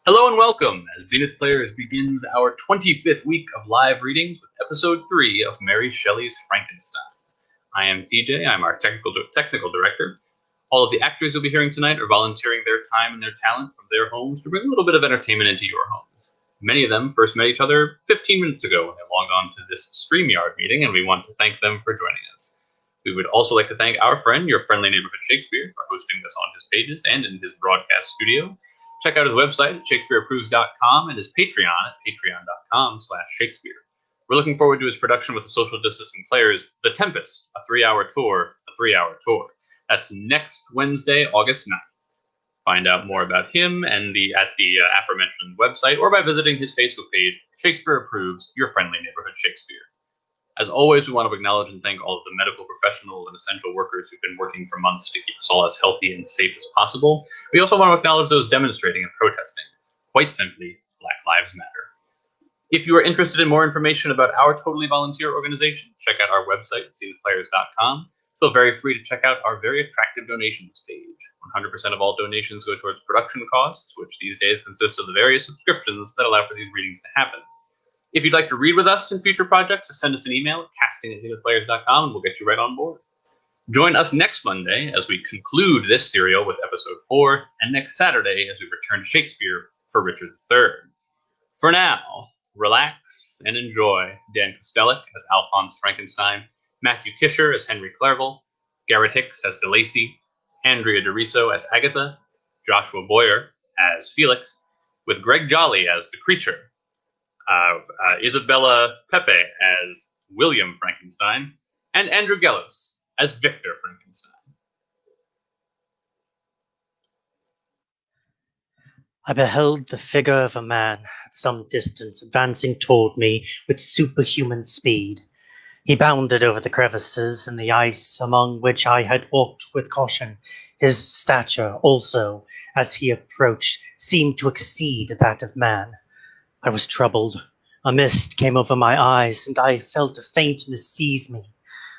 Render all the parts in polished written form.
Hello and welcome as Zenith Players begins our 25th week of live readings with episode 3 of Mary Shelley's Frankenstein. I am TJ, I'm our technical director. All of the actors you'll be hearing tonight are volunteering their time and their talent from their homes to bring a little bit of entertainment into your homes. Many of them first met each other 15 minutes ago when they logged on to this StreamYard meeting, and we want to thank them for joining us. We would also like to thank our friend, your friendly neighborhood Shakespeare, for hosting this on his pages and in his broadcast studio. Check out his website at shakespeareapproves.com and his Patreon at patreon.com/Shakespeare. We're looking forward to his production with the social distancing players, The Tempest, a 3-hour tour. That's next Wednesday, August 9th. Find out more about him and at the aforementioned website or by visiting his Facebook page, Shakespeare Approves, your friendly neighborhood Shakespeare. As always, we want to acknowledge and thank all of the medical professionals and essential workers who've been working for months to keep us all as healthy and safe as possible. We also want to acknowledge those demonstrating and protesting. Quite simply, Black Lives Matter. If you are interested in more information about our totally volunteer organization, check out our website, zenithplayers.com. Feel very free to check out our very attractive donations page. 100% of all donations go towards production costs, which these days consist of the various subscriptions that allow for these readings to happen. If you'd like to read with us in future projects, just send us an email at casting@zenithplayers.com and we'll get you right on board. Join us next Monday as we conclude this serial with episode 4, and next Saturday as we return to Shakespeare for Richard III. For now, relax and enjoy Dan Kostelik as Alphonse Frankenstein, Matthew Kisher as Henry Clerval, Garrett Hicks as DeLacy, Andrea DeRiso as Agatha, Joshua Boyer as Felix, with Greg Jolly as the Creature, Isabella Pepe as William Frankenstein, and Andrew Gellis as Victor Frankenstein. I beheld the figure of a man at some distance advancing toward me with superhuman speed. He bounded over the crevices in the ice among which I had walked with caution. His stature also, as he approached, seemed to exceed that of man. I was troubled. A mist came over my eyes, and I felt a faintness seize me.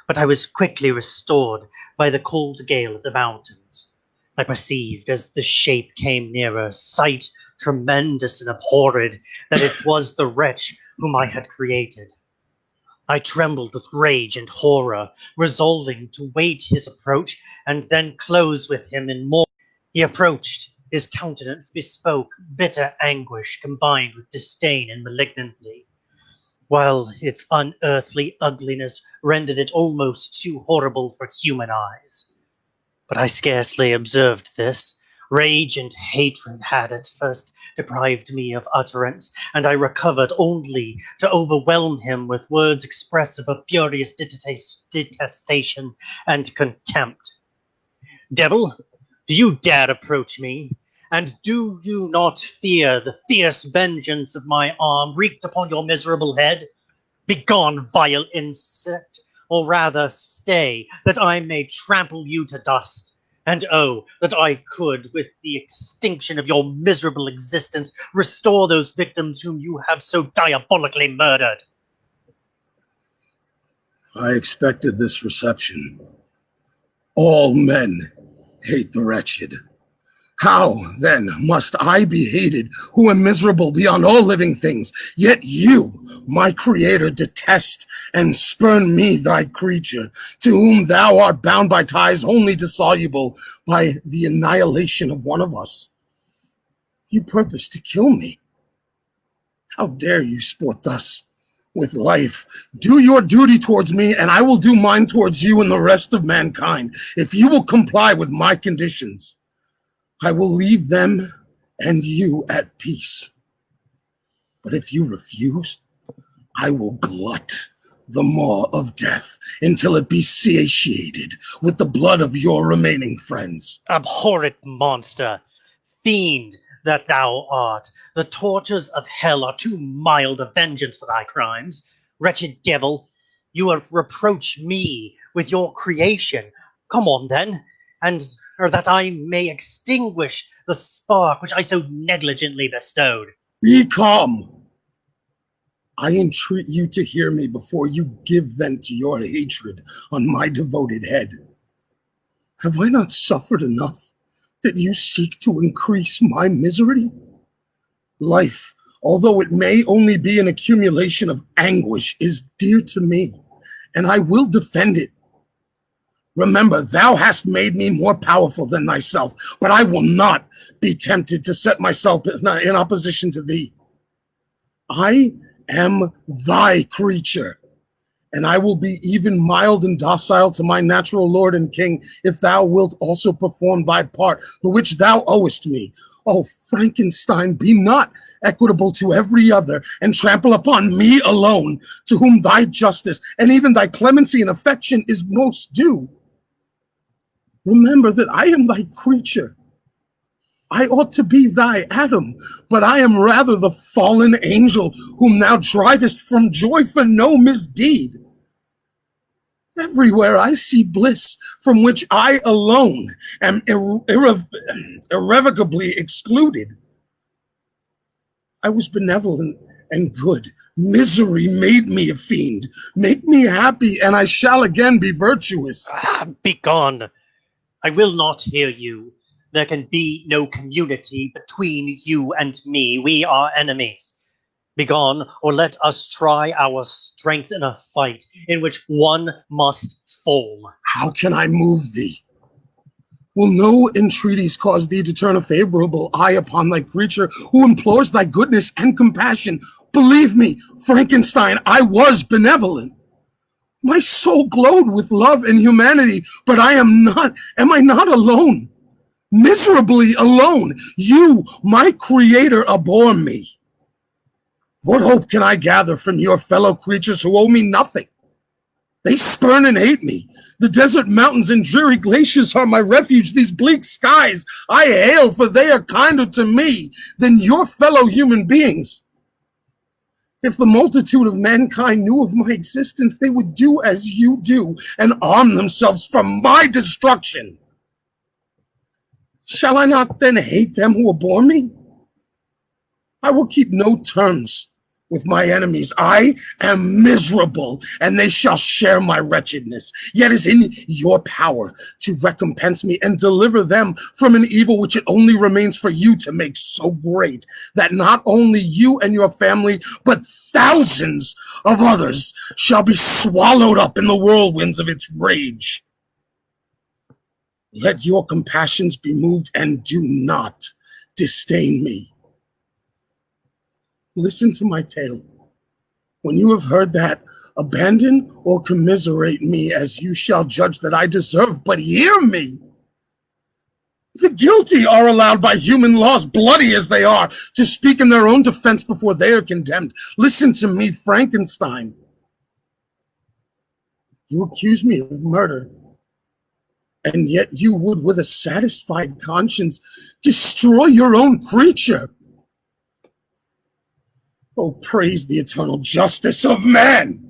But I was quickly restored by the cold gale of the mountains. I perceived, as the shape came nearer, sight tremendous and abhorred, that it was the wretch whom I had created. I trembled with rage and horror, resolving to wait his approach and then close with him in more. He approached. His countenance bespoke bitter anguish combined with disdain and malignancy, while its unearthly ugliness rendered it almost too horrible for human eyes. But I scarcely observed this. Rage and hatred had at first deprived me of utterance, and I recovered only to overwhelm him with words expressive of furious detestation and contempt. "Devil, do you dare approach me? And do you not fear the fierce vengeance of my arm wreaked upon your miserable head? Begone, vile insect, or rather stay, that I may trample you to dust. And oh, that I could, with the extinction of your miserable existence, restore those victims whom you have so diabolically murdered." I expected this reception. All men hate the wretched. How, then, must I be hated, who am miserable beyond all living things? Yet you, my creator, detest and spurn me, thy creature, to whom thou art bound by ties only dissoluble by the annihilation of one of us. You purpose to kill me. How dare you sport thus with life? Do your duty towards me, and I will do mine towards you and the rest of mankind, if you will comply with my conditions. I will leave them and you at peace. But if you refuse, I will glut the maw of death until it be satiated with the blood of your remaining friends. Abhorrent monster, fiend that thou art, the tortures of hell are too mild a vengeance for thy crimes. Wretched devil, you reproach me with your creation. Come on then, or that I may extinguish the spark which I so negligently bestowed. Be calm. I entreat you to hear me before you give vent to your hatred on my devoted head. Have I not suffered enough that you seek to increase my misery? Life, although it may only be an accumulation of anguish, is dear to me, and I will defend it. Remember, thou hast made me more powerful than thyself, but I will not be tempted to set myself in opposition to thee. I am thy creature, and I will be even mild and docile to my natural lord and king, if thou wilt also perform thy part, the which thou owest me. O Frankenstein, be not equitable to every other, and trample upon me alone, to whom thy justice and even thy clemency and affection is most due. Remember that I am thy creature. I ought to be thy Adam, but I am rather the fallen angel whom thou drivest from joy for no misdeed. Everywhere I see bliss from which I alone am irrevocably excluded. I was benevolent and good. Misery made me a fiend. Make me happy, and I shall again be virtuous. Begone! I will not hear you. There can be no community between you and me. We are enemies. Begone, or let us try our strength in a fight in which one must fall. How can I move thee? Will no entreaties cause thee to turn a favorable eye upon thy creature who implores thy goodness and compassion? Believe me, Frankenstein, I was benevolent. My soul glowed with love and humanity, but am I not alone? Miserably alone. You, my creator, abhor me. What hope can I gather from your fellow creatures who owe me nothing? They spurn and hate me. The desert mountains and dreary glaciers are my refuge. These bleak skies I hail, for they are kinder to me than your fellow human beings. If the multitude of mankind knew of my existence, they would do as you do and arm themselves for my destruction. Shall I not then hate them who abhor me? I will keep no terms with my enemies. I am miserable, and they shall share my wretchedness. Yet it is in your power to recompense me and deliver them from an evil which it only remains for you to make so great that not only you and your family, but thousands of others shall be swallowed up in the whirlwinds of its rage. Let your compassions be moved, and do not disdain me. Listen to my tale. When you have heard that, abandon or commiserate me as you shall judge that I deserve, but hear me. The guilty are allowed by human laws, bloody as they are, to speak in their own defense before they are condemned. Listen to me, Frankenstein. You accuse me of murder, and yet you would, with a satisfied conscience, destroy your own creature. Oh, praise the eternal justice of man!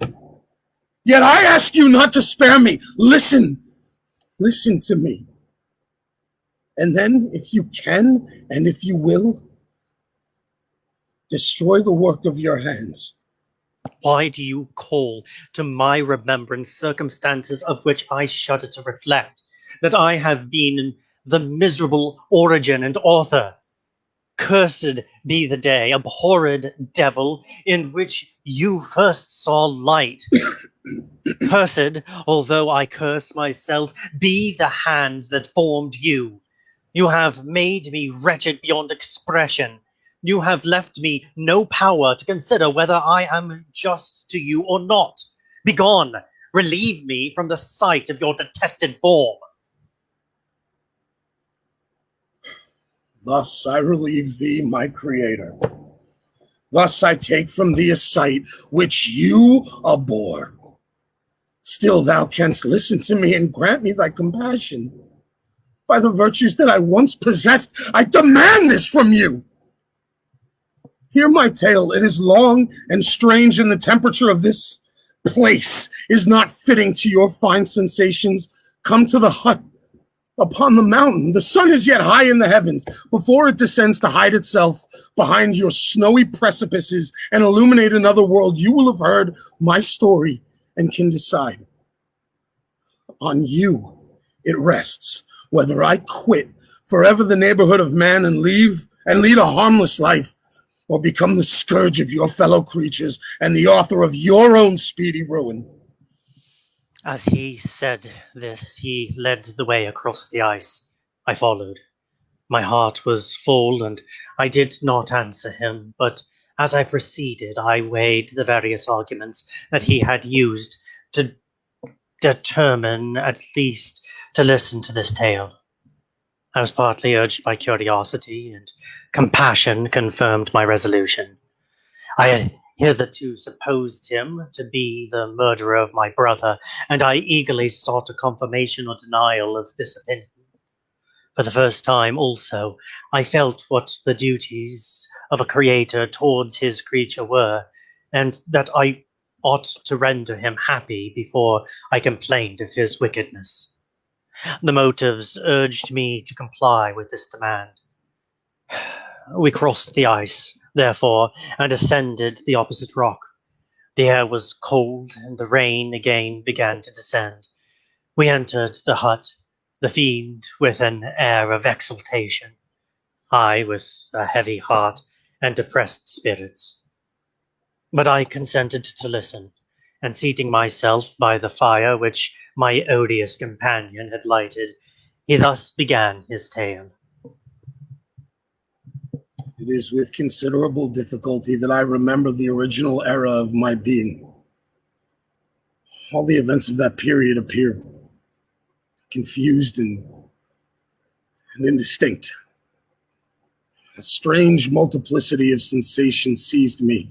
Yet I ask you not to spare me. Listen to me. And then, if you can, and if you will, destroy the work of your hands. Why do you call to my remembrance circumstances of which I shudder to reflect, that I have been the miserable origin and author? Cursed be the day, abhorred devil, in which you first saw light. Cursed, although I curse myself, be the hands that formed you. You have made me wretched beyond expression. You have left me no power to consider whether I am just to you or not. Begone, relieve me from the sight of your detested form. Thus I relieve thee, my creator. Thus I take from thee a sight which you abhor. Still thou canst listen to me and grant me thy compassion. By the virtues that I once possessed, I demand this from you. Hear my tale. It is long and strange, and the temperature of this place is not fitting to your fine sensations. Come to the hut upon the mountain. The sun is yet high in the heavens before it descends to hide itself behind your snowy precipices and illuminate another world. You will have heard my story and can decide. On you it rests whether I quit forever the neighborhood of man and lead a harmless life, or become the scourge of your fellow creatures and the author of your own speedy ruin. As he said this, he led the way across the ice. I followed. My heart was full, and I did not answer him, but as I proceeded, I weighed the various arguments that he had used to determine at least to listen to this tale. I was partly urged by curiosity, and compassion confirmed my resolution. I had hitherto supposed him to be the murderer of my brother, and I eagerly sought a confirmation or denial of this opinion. For the first time, also, I felt what the duties of a creator towards his creature were, and that I ought to render him happy before I complained of his wickedness. The motives urged me to comply with this demand. We crossed the ice, therefore, and ascended the opposite rock. The air was cold, and the rain again began to descend. We entered the hut, the fiend with an air of exultation, I with a heavy heart and depressed spirits. But I consented to listen, and seating myself by the fire which my odious companion had lighted, he thus began his tale. It is with considerable difficulty that I remember the original era of my being. All the events of that period appear confused and indistinct. A strange multiplicity of sensations seized me,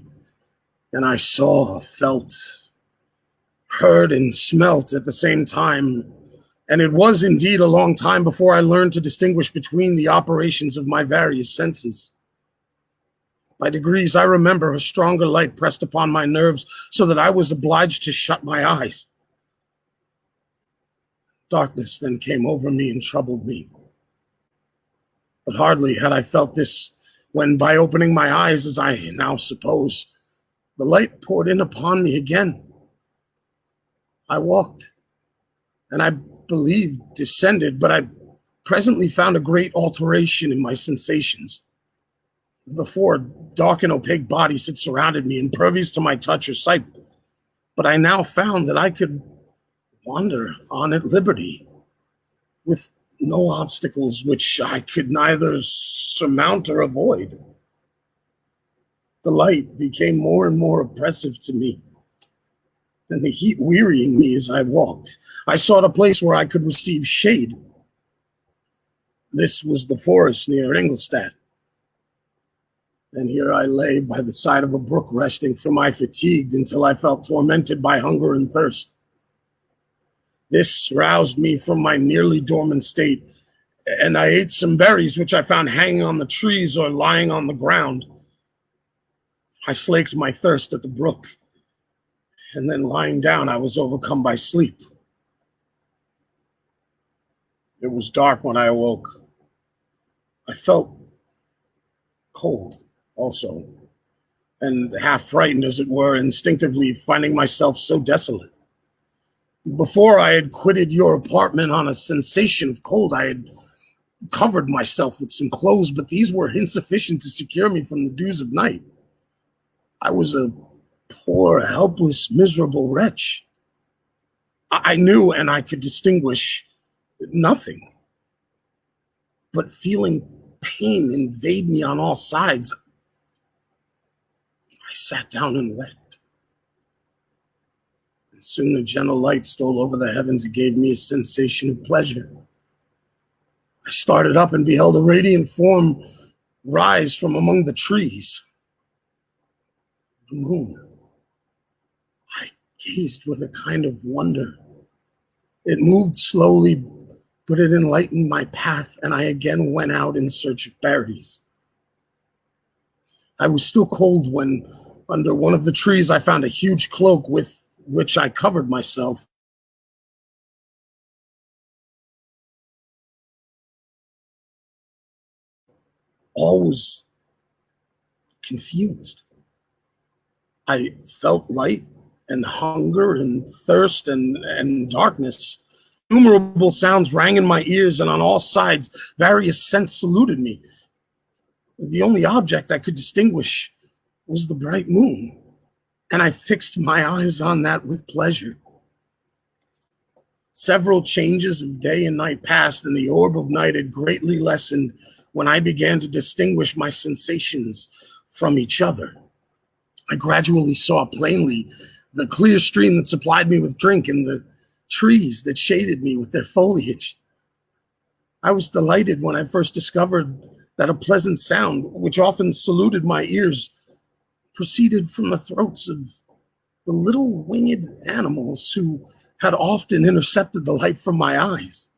and I saw, felt, heard, and smelt at the same time, and it was indeed a long time before I learned to distinguish between the operations of my various senses. By degrees, I remember a stronger light pressed upon my nerves so that I was obliged to shut my eyes. Darkness then came over me and troubled me. But hardly had I felt this when, by opening my eyes, as I now suppose, the light poured in upon me again. I walked, and I believe descended, but I presently found a great alteration in my sensations. Before, dark and opaque bodies had surrounded me, impervious to my touch or sight, but I now found that I could wander on at liberty, with no obstacles which I could neither surmount or avoid. The light became more and more oppressive to me, and the heat wearying me as I walked. I sought a place where I could receive shade. This was the forest near Ingolstadt, and here I lay by the side of a brook, resting from my fatigue until I felt tormented by hunger and thirst. This roused me from my nearly dormant state, and I ate some berries which I found hanging on the trees or lying on the ground. I slaked my thirst at the brook, and then lying down, I was overcome by sleep. It was dark when I awoke. I felt cold also, and half frightened, as it were, instinctively finding myself so desolate. Before I had quitted your apartment on a sensation of cold, I had covered myself with some clothes, but these were insufficient to secure me from the dews of night. I was a poor, helpless, miserable wretch. I knew and I could distinguish nothing, but feeling pain invade me on all sides, I sat down and wept. Soon a gentle light stole over the heavens and gave me a sensation of pleasure. I started up and beheld a radiant form rise from among the trees. The moon. I gazed with a kind of wonder. It moved slowly, but it enlightened my path, and I again went out in search of berries. I was still cold when, under one of the trees, I found a huge cloak with which I covered myself. All was confused. I felt light and hunger and thirst and darkness. Innumerable sounds rang in my ears, and on all sides various scents saluted me. The only object I could distinguish was the bright moon, and I fixed my eyes on that with pleasure. Several changes of day and night passed, and the orb of night had greatly lessened when I began to distinguish my sensations from each other. I gradually saw plainly the clear stream that supplied me with drink and the trees that shaded me with their foliage. I was delighted when I first discovered that a pleasant sound, which often saluted my ears, proceeded from the throats of the little winged animals who had often intercepted the light from my eyes.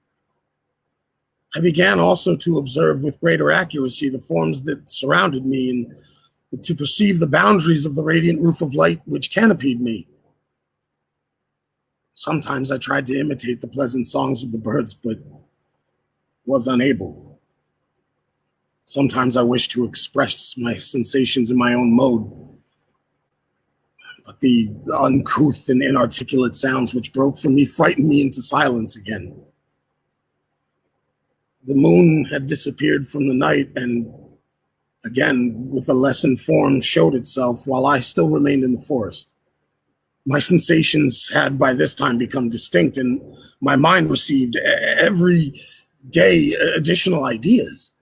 I began also to observe with greater accuracy the forms that surrounded me and to perceive the boundaries of the radiant roof of light which canopied me. Sometimes I tried to imitate the pleasant songs of the birds, but was unable. Sometimes I wished to express my sensations in my own mode, but the uncouth and inarticulate sounds which broke from me frightened me into silence again. The moon had disappeared from the night, and again, with a lessened form, showed itself while I still remained in the forest. My sensations had by this time become distinct, and my mind received every day additional ideas.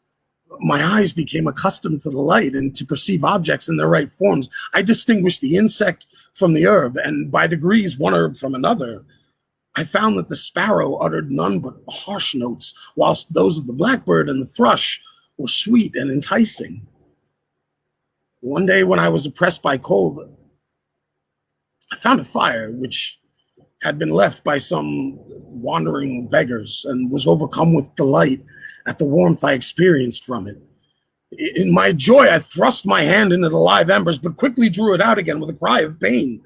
My eyes became accustomed to the light and to perceive objects in their right forms. I distinguished the insect from the herb, and by degrees one herb from another. I found that the sparrow uttered none but harsh notes, whilst those of the blackbird and the thrush were sweet and enticing. One day when I was oppressed by cold, I found a fire which had been left by some wandering beggars and was overcome with delight at the warmth I experienced from it. In my joy, I thrust my hand into the live embers, but quickly drew it out again with a cry of pain.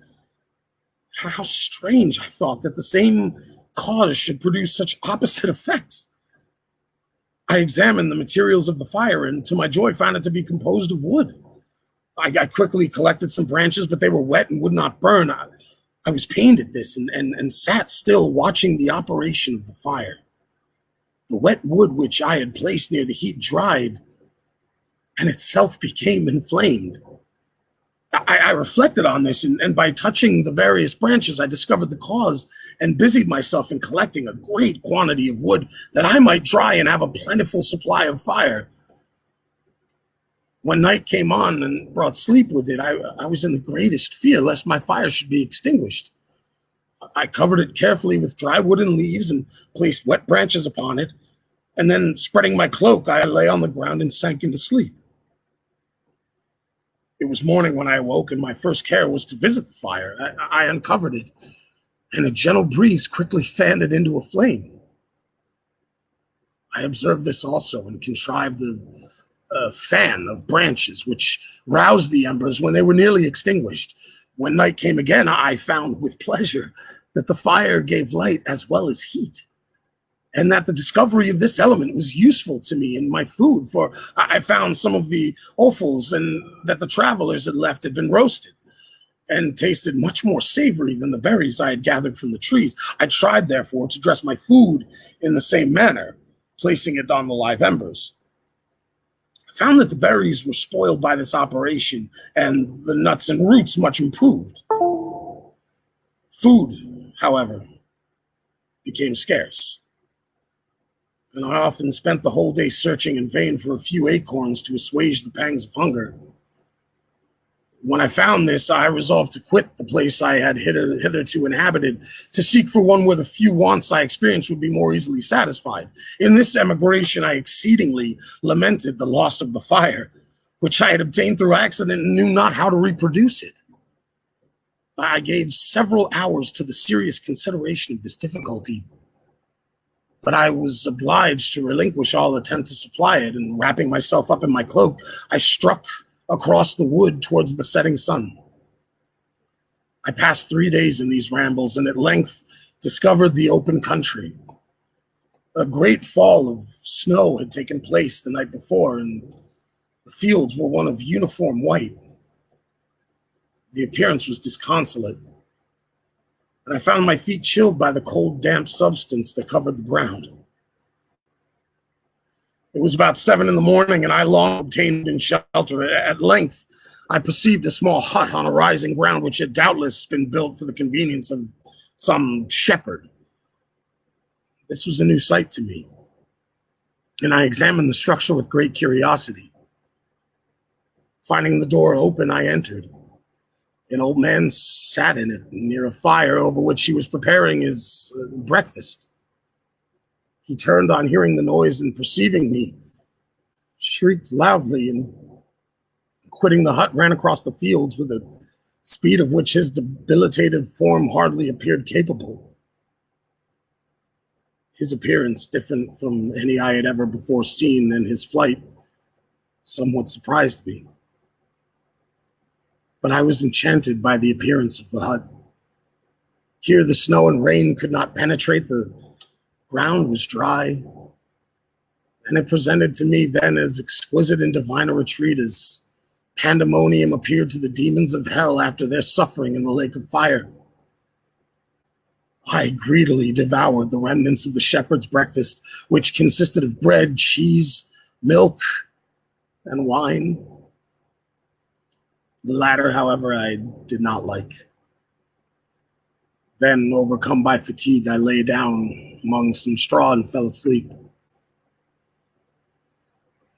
How strange, I thought, that the same cause should produce such opposite effects. I examined the materials of the fire and, to my joy, found it to be composed of wood. I quickly collected some branches, but they were wet and would not burn. I was pained at this and sat still, watching the operation of the fire. The wet wood which I had placed near the heat dried, and itself became inflamed. I reflected on this, and by touching the various branches, I discovered the cause and busied myself in collecting a great quantity of wood that I might dry and have a plentiful supply of fire. When night came on and brought sleep with it, I was in the greatest fear lest my fire should be extinguished. I covered it carefully with dry wood and leaves and placed wet branches upon it, and then, spreading my cloak, I lay on the ground and sank into sleep. It was morning when I awoke, and my first care was to visit the fire. I uncovered it, and a gentle breeze quickly fanned it into a flame. I observed this also and contrived a fan of branches which roused the embers when they were nearly extinguished. When night came again, I found with pleasure that the fire gave light as well as heat, and that the discovery of this element was useful to me in my food, for I found some of the offals and that the travelers had left had been roasted and tasted much more savory than the berries I had gathered from the trees. I tried, therefore, to dress my food in the same manner, placing it on the live embers. I found that the berries were spoiled by this operation, and the nuts and roots much improved. Food, however, became scarce, and I often spent the whole day searching in vain for a few acorns to assuage the pangs of hunger. When I found this, I resolved to quit the place I had hitherto inhabited, to seek for one where the few wants I experienced would be more easily satisfied. In this emigration, I exceedingly lamented the loss of the fire, which I had obtained through accident and knew not how to reproduce it. I gave several hours to the serious consideration of this difficulty, but I was obliged to relinquish all attempt to supply it, and wrapping myself up in my cloak, I struck across the wood towards the setting sun. I passed 3 days in these rambles, and at length discovered the open country. A great fall of snow had taken place the night before, and the fields were one of uniform white. The appearance was disconsolate, and I found my feet chilled by the cold, damp substance that covered the ground. It was about 7 in the morning, and I long obtained in shelter. At length, I perceived a small hut on a rising ground which had doubtless been built for the convenience of some shepherd. This was a new sight to me, and I examined the structure with great curiosity. Finding the door open, I entered. An old man sat in it near a fire over which he was preparing his breakfast. He turned on hearing the noise and perceiving me, shrieked loudly, and quitting the hut ran across the fields with a speed of which his debilitated form hardly appeared capable. His appearance, different from any I had ever before seen, and his flight somewhat surprised me. But I was enchanted by the appearance of the hut. Here the snow and rain could not penetrate, the ground was dry, and it presented to me then as exquisite and divine a retreat as pandemonium appeared to the demons of hell after their suffering in the lake of fire. I greedily devoured the remnants of the shepherd's breakfast, which consisted of bread, cheese, milk, and wine. The latter, however, I did not like. Then, overcome by fatigue, I lay down among some straw and fell asleep.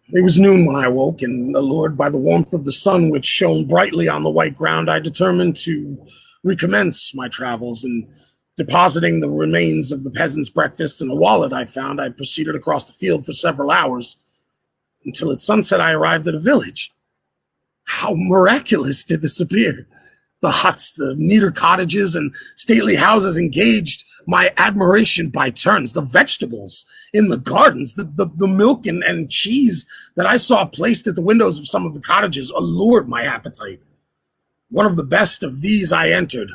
It was noon when I awoke, and allured by the warmth of the sun which shone brightly on the white ground, I determined to recommence my travels, and depositing the remains of the peasant's breakfast in a wallet I found, I proceeded across the field for several hours, until at sunset I arrived at a village. How miraculous did this appear! The huts, the neater cottages, and stately houses engaged my admiration by turns. The vegetables in the gardens, the milk and cheese that I saw placed at the windows of some of the cottages allured my appetite. One of the best of these I entered,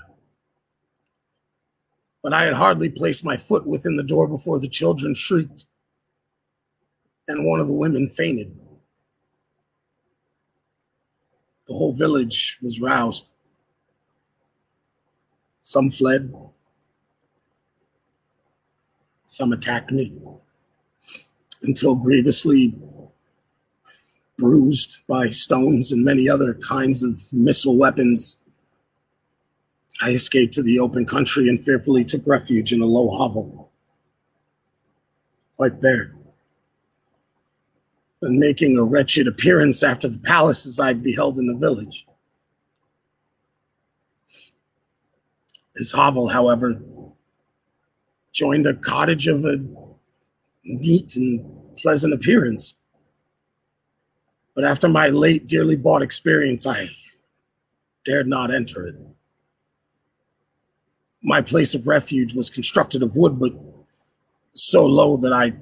but I had hardly placed my foot within the door before the children shrieked, and one of the women fainted. The whole village was roused. Some fled. Some attacked me, until grievously bruised by stones and many other kinds of missile weapons, I escaped to the open country and fearfully took refuge in a low hovel, quite bare, and making a wretched appearance after the palaces I beheld in the village. His hovel, however, joined a cottage of a neat and pleasant appearance. But after my late dearly bought experience, I dared not enter it. My place of refuge was constructed of wood, but so low that I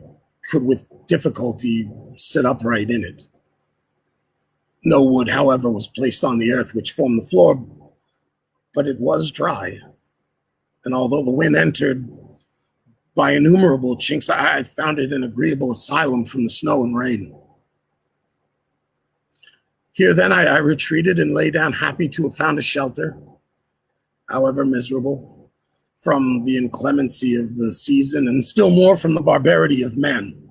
could with difficulty sit upright in it. No wood, however, was placed on the earth which formed the floor, but it was dry. And although the wind entered by innumerable chinks, I found it an agreeable asylum from the snow and rain. Here then I retreated and lay down, happy to have found a shelter, however miserable, from the inclemency of the season and still more from the barbarity of men.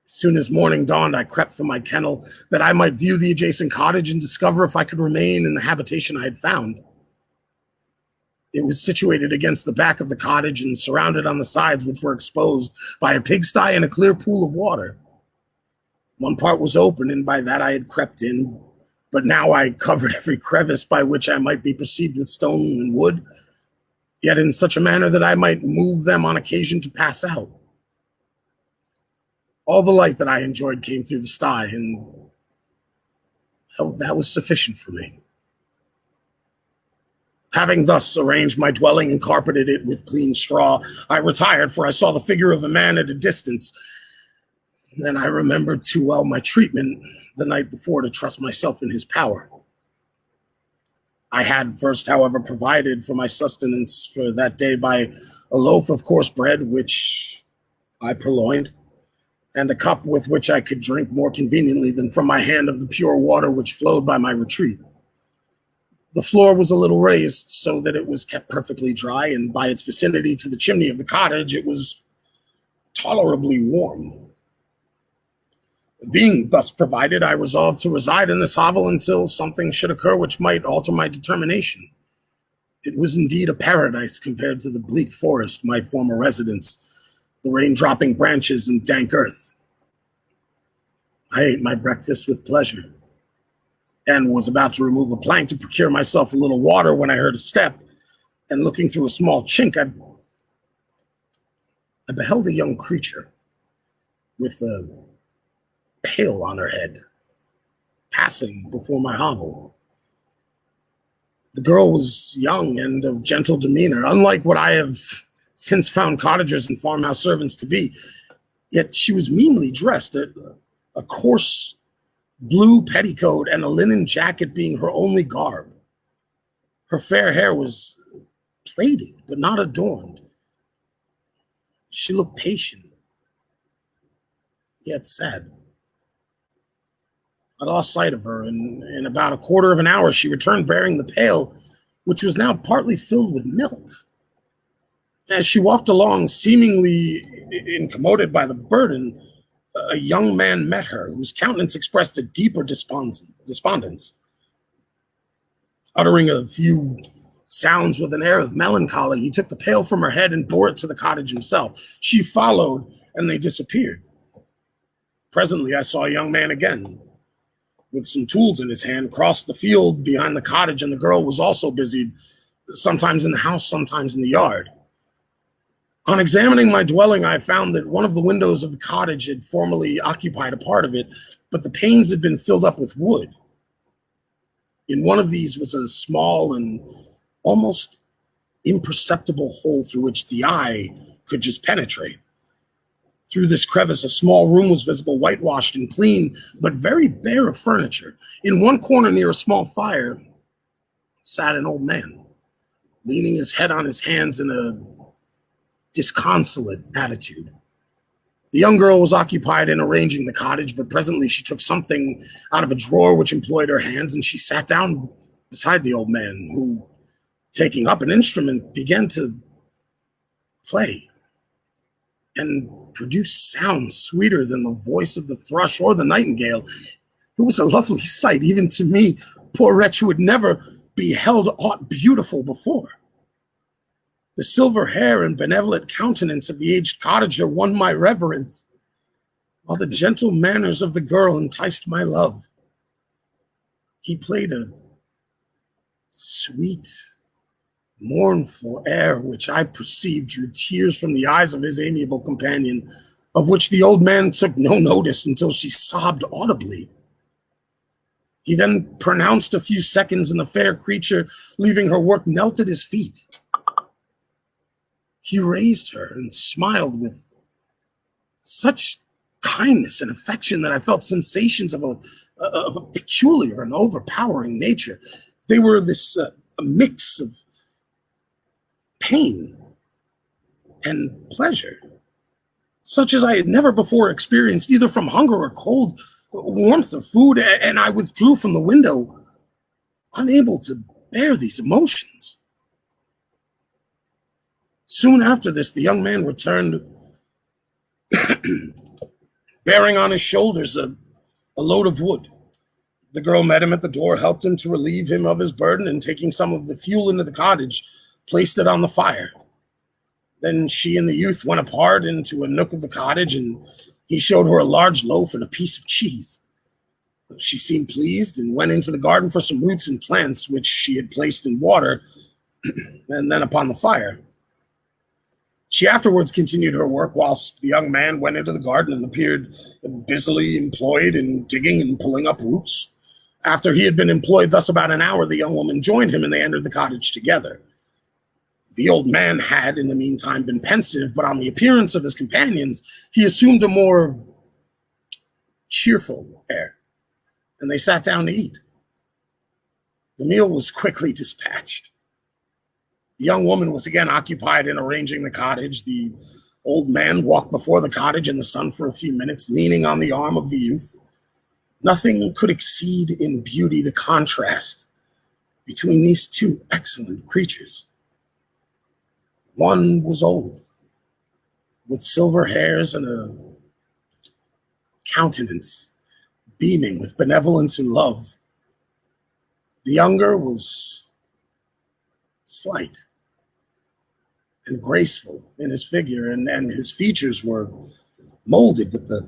As soon as morning dawned, I crept from my kennel that I might view the adjacent cottage and discover if I could remain in the habitation I had found. It was situated against the back of the cottage and surrounded on the sides, which were exposed by a pigsty and a clear pool of water. One part was open, and by that I had crept in, but now I covered every crevice by which I might be perceived with stone and wood, yet in such a manner that I might move them on occasion to pass out. All the light that I enjoyed came through the sty, and that was sufficient for me. Having thus arranged my dwelling and carpeted it with clean straw, I retired, for I saw the figure of a man at a distance. Then I remembered too well my treatment the night before to trust myself in his power. I had first, however, provided for my sustenance for that day by a loaf of coarse bread, which I purloined, and a cup with which I could drink more conveniently than from my hand of the pure water which flowed by my retreat. The floor was a little raised so that it was kept perfectly dry, and by its vicinity to the chimney of the cottage, it was tolerably warm. Being thus provided, I resolved to reside in this hovel until something should occur which might alter my determination. It was indeed a paradise compared to the bleak forest, my former residence, the rain-dropping branches and dank earth. I ate my breakfast with pleasure and was about to remove a plank to procure myself a little water when I heard a step, and looking through a small chink, I beheld a young creature with a pail on her head, passing before my hovel. The girl was young and of gentle demeanor, unlike what I have since found cottagers and farmhouse servants to be, yet she was meanly dressed, a coarse blue petticoat and a linen jacket being her only garb. Her fair hair was plaited, but not adorned. She looked patient, yet sad. I lost sight of her, and in about a quarter of an hour she returned bearing the pail, which was now partly filled with milk. As she walked along, seemingly incommoded by the burden, a young man met her, whose countenance expressed a deeper despondence. Uttering a few sounds with an air of melancholy, he took the pail from her head and bore it to the cottage himself. She followed, and they disappeared. Presently, I saw a young man again, with some tools in his hand, crossed the field behind the cottage, and the girl was also busied, sometimes in the house, sometimes in the yard. On examining my dwelling, I found that one of the windows of the cottage had formerly occupied a part of it, but the panes had been filled up with wood. In one of these was a small and almost imperceptible hole through which the eye could just penetrate. Through this crevice, a small room was visible, whitewashed and clean, but very bare of furniture. In one corner near a small fire sat an old man, leaning his head on his hands in a disconsolate attitude. The young girl was occupied in arranging the cottage, but presently she took something out of a drawer which employed her hands, and she sat down beside the old man, who, taking up an instrument, began to play and produce sounds sweeter than the voice of the thrush or the nightingale. It was a lovely sight, even to me, poor wretch who had never beheld aught beautiful before. The silver hair and benevolent countenance of the aged cottager won my reverence, while the gentle manners of the girl enticed my love. He played a sweet, mournful air, which I perceived drew tears from the eyes of his amiable companion, of which the old man took no notice until she sobbed audibly. He then pronounced a few seconds, and the fair creature, leaving her work, knelt at his feet. He raised her and smiled with such kindness and affection that I felt sensations of a peculiar and overpowering nature. They were a mix of pain and pleasure, such as I had never before experienced, either from hunger or cold, warmth of food, and I withdrew from the window, unable to bear these emotions. Soon after this, the young man returned, bearing on his shoulders a load of wood. The girl met him at the door, helped him to relieve him of his burden, and taking some of the fuel into the cottage, placed it on the fire. Then she and the youth went apart into a nook of the cottage, and he showed her a large loaf and a piece of cheese. She seemed pleased and went into the garden for some roots and plants, which she had placed in water and then upon the fire. She afterwards continued her work, whilst the young man went into the garden and appeared busily employed in digging and pulling up roots. After he had been employed thus about an hour, the young woman joined him, and they entered the cottage together. The old man had, in the meantime, been pensive, but on the appearance of his companions, he assumed a more cheerful air, and they sat down to eat. The meal was quickly dispatched. The young woman was again occupied in arranging the cottage. The old man walked before the cottage in the sun for a few minutes, leaning on the arm of the youth. Nothing could exceed in beauty the contrast between these two excellent creatures. One was old, with silver hairs and a countenance beaming with benevolence and love. The younger was slight and graceful in his figure, and his features were molded with the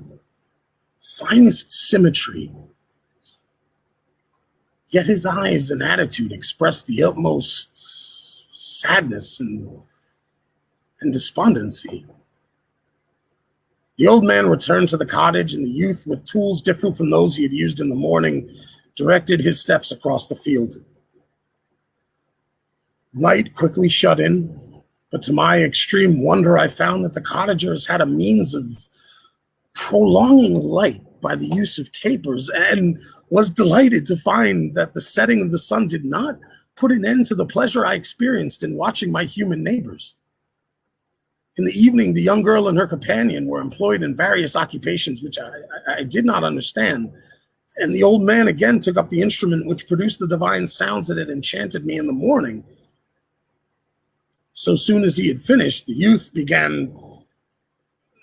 finest symmetry. Yet his eyes and attitude expressed the utmost sadness and despondency. The old man returned to the cottage, and the youth, with tools different from those he had used in the morning, directed his steps across the field. Light quickly shut in, but to my extreme wonder, I found that the cottagers had a means of prolonging light by the use of tapers, and was delighted to find that the setting of the sun did not put an end to the pleasure I experienced in watching my human neighbors. In the evening, the young girl and her companion were employed in various occupations which I did not understand, and the old man again took up the instrument which produced the divine sounds that had enchanted me in the morning. So soon as he had finished, the youth began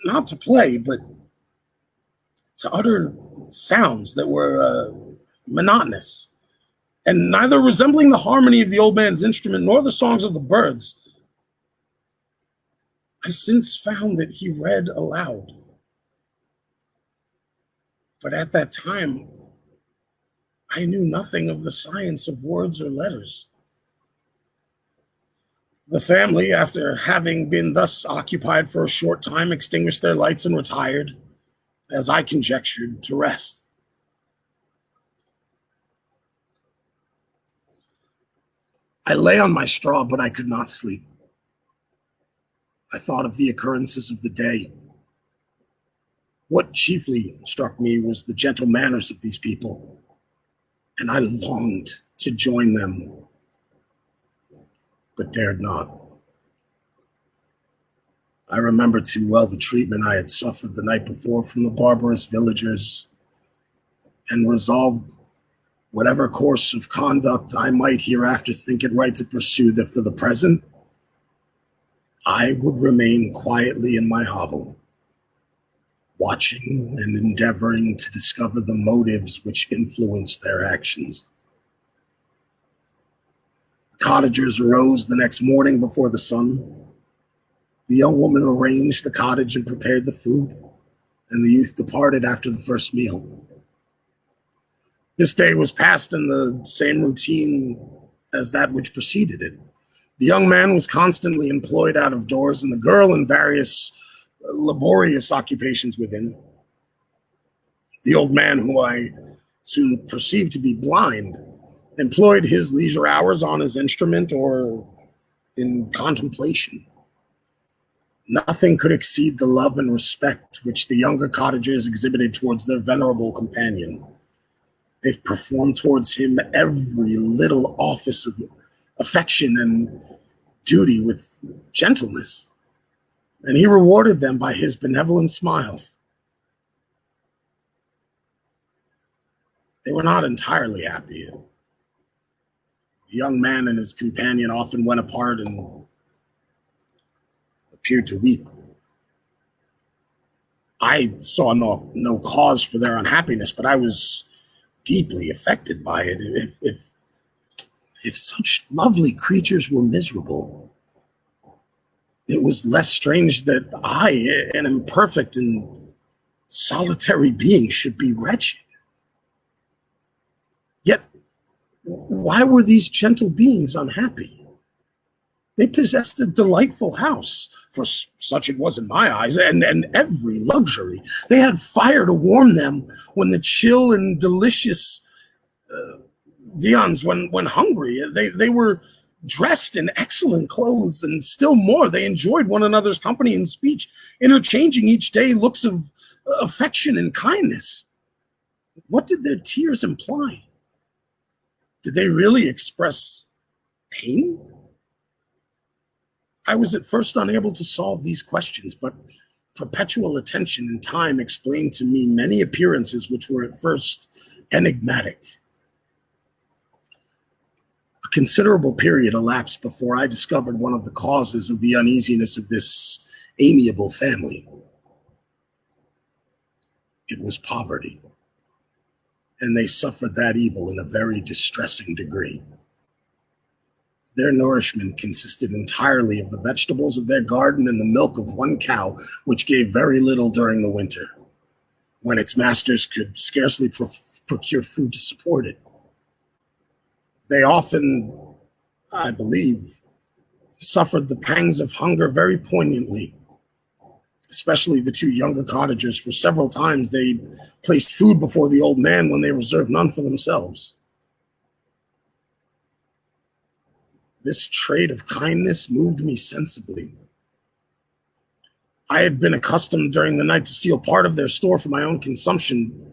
not to play, but to utter sounds that were monotonous, and neither resembling the harmony of the old man's instrument nor the songs of the birds. I since found that he read aloud. But at that time, I knew nothing of the science of words or letters. The family, after having been thus occupied for a short time, extinguished their lights and retired, as I conjectured, to rest. I lay on my straw, but I could not sleep. I thought of the occurrences of the day. What chiefly struck me was the gentle manners of these people, and I longed to join them, but dared not. I remembered too well the treatment I had suffered the night before from the barbarous villagers, and resolved whatever course of conduct I might hereafter think it right to pursue, that for the present I would remain quietly in my hovel, watching and endeavoring to discover the motives which influenced their actions. The cottagers arose the next morning before the sun. The young woman arranged the cottage and prepared the food, and the youth departed after the first meal. This day was passed in the same routine as that which preceded it. The young man was constantly employed out of doors, and the girl in various laborious occupations within. The old man, who I soon perceived to be blind, employed his leisure hours on his instrument or in contemplation. Nothing could exceed the love and respect which the younger cottagers exhibited towards their venerable companion. They performed towards him every little office of affection and duty with gentleness, and he rewarded them by his benevolent smiles. They were not entirely happy. The young man and his companion often went apart and appeared to weep. I saw no cause for their unhappiness, but I was deeply affected by it. If such lovely creatures were miserable, it was less strange that I, an imperfect and solitary being, should be wretched. Yet, why were these gentle beings unhappy? They possessed a delightful house, for such it was in my eyes, and every luxury. They had fire to warm them when the chill, and delicious viands when hungry. They were dressed in excellent clothes, and still more, they enjoyed one another's company and speech, interchanging each day looks of affection and kindness. What did their tears imply? Did they really express pain? I was at first unable to solve these questions, but perpetual attention and time explained to me many appearances which were at first enigmatic. A considerable period elapsed before I discovered one of the causes of the uneasiness of this amiable family. It was poverty, and they suffered that evil in a very distressing degree. Their nourishment consisted entirely of the vegetables of their garden and the milk of one cow, which gave very little during the winter, when its masters could scarcely procure food to support it. They often, I believe, suffered the pangs of hunger very poignantly, especially the two younger cottagers, for several times they placed food before the old man when they reserved none for themselves. This trait of kindness moved me sensibly. I had been accustomed during the night to steal part of their store for my own consumption,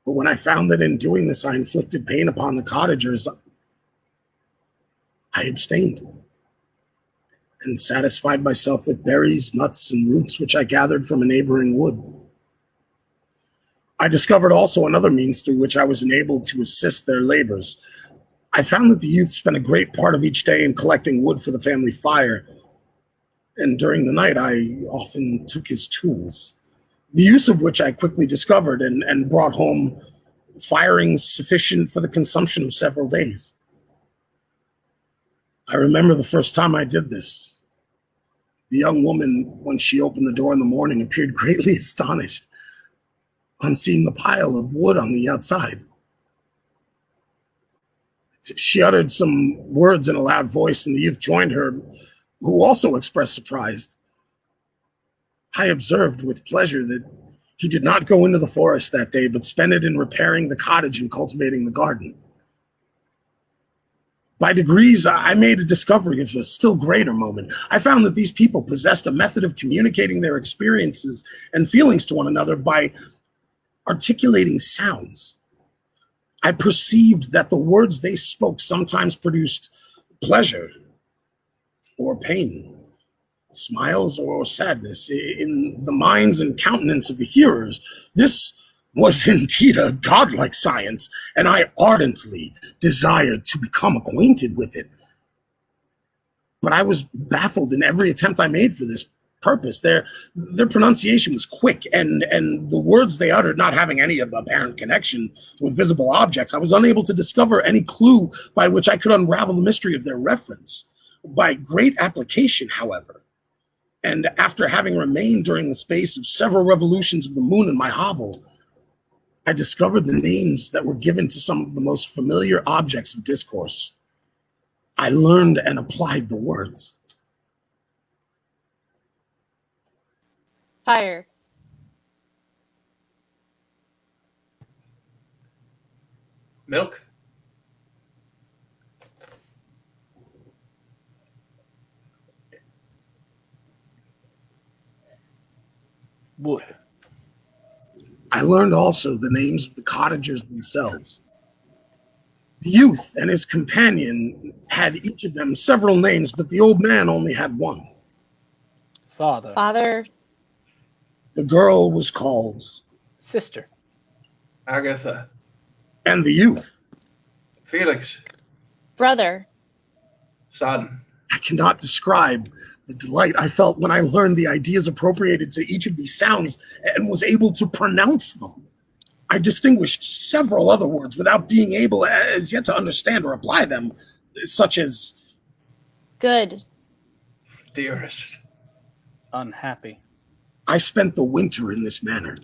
but when I found that in doing this I inflicted pain upon the cottagers, I abstained and satisfied myself with berries, nuts, and roots which I gathered from a neighboring wood. I discovered also another means through which I was enabled to assist their labors. I found that the youth spent a great part of each day in collecting wood for the family fire, and during the night I often took his tools, the use of which I quickly discovered and brought home firings sufficient for the consumption of several days. I remember the first time I did this. The young woman, when she opened the door in the morning, appeared greatly astonished on seeing the pile of wood on the outside. She uttered some words in a loud voice, and the youth joined her, who also expressed surprise. I observed with pleasure that he did not go into the forest that day, but spent it in repairing the cottage and cultivating the garden. By degrees, I made a discovery of a still greater moment. I found that these people possessed a method of communicating their experiences and feelings to one another by articulating sounds. I perceived that the words they spoke sometimes produced pleasure or pain, smiles or sadness in the minds and countenance of the hearers. This was indeed a godlike science, and I ardently desired to become acquainted with it. But I was baffled in every attempt I made for this purpose. Their pronunciation was quick, and the words they uttered not having any apparent connection with visible objects, I was unable to discover any clue by which I could unravel the mystery of their reference. By great application, however, and after having remained during the space of several revolutions of the moon in my hovel, I discovered the names that were given to some of the most familiar objects of discourse. I learned and applied the words. Fire. Milk. Wood. I learned also the names of the cottagers themselves. The youth and his companion had each of them several names, but the old man only had one. Father. Father. The girl was called Sister. Agatha. And the youth. Felix. Brother. Son. I cannot describe the delight I felt when I learned the ideas appropriated to each of these sounds and was able to pronounce them. I distinguished several other words without being able as yet to understand or apply them, such as Good. Dearest. Unhappy. I spent the winter in this manner.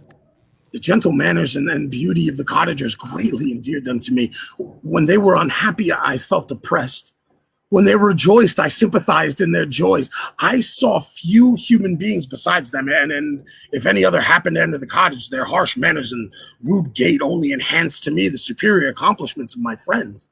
The gentle manners and beauty of the cottagers greatly endeared them to me. When they were unhappy, I felt depressed. When they rejoiced, I sympathized in their joys. I saw few human beings besides them, and if any other happened to enter the cottage, their harsh manners and rude gait only enhanced to me the superior accomplishments of my friends.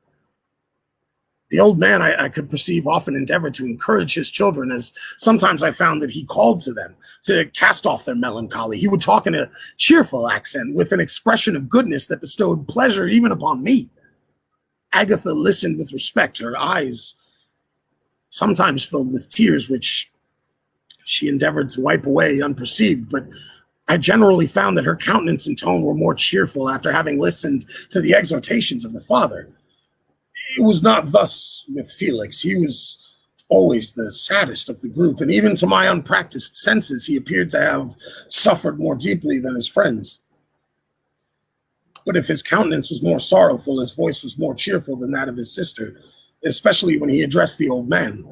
The old man, I could perceive, often endeavored to encourage his children, as sometimes I found that he called to them to cast off their melancholy. He would talk in a cheerful accent with an expression of goodness that bestowed pleasure even upon me. Agatha listened with respect, her eyes sometimes filled with tears, which she endeavored to wipe away unperceived, but I generally found that her countenance and tone were more cheerful after having listened to the exhortations of her father. It was not thus with Felix. He was always the saddest of the group, and even to my unpracticed senses, he appeared to have suffered more deeply than his friends. But if his countenance was more sorrowful, his voice was more cheerful than that of his sister, especially when he addressed the old man.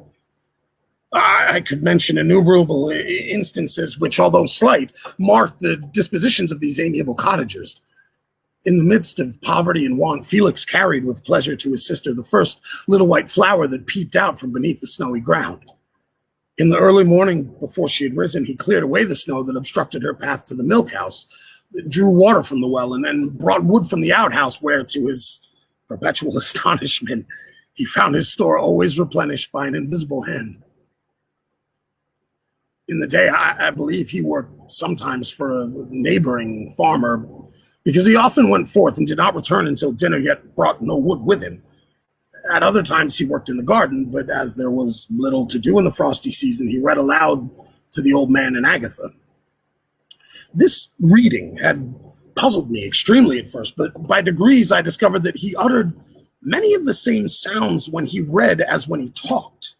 I could mention innumerable instances which, although slight, marked the dispositions of these amiable cottagers. In the midst of poverty and want, Felix carried with pleasure to his sister the first little white flower that peeped out from beneath the snowy ground. In the early morning, before she had risen, he cleared away the snow that obstructed her path to the milk house, drew water from the well, and brought wood from the outhouse, where, to his perpetual astonishment, he found his store always replenished by an invisible hand. In the day, I believe he worked sometimes for a neighboring farmer, because he often went forth and did not return until dinner, yet brought no wood with him. At other times he worked in the garden, but as there was little to do in the frosty season, he read aloud to the old man and Agatha. This reading had puzzled me extremely at first, but by degrees I discovered that he uttered many of the same sounds when he read as when he talked.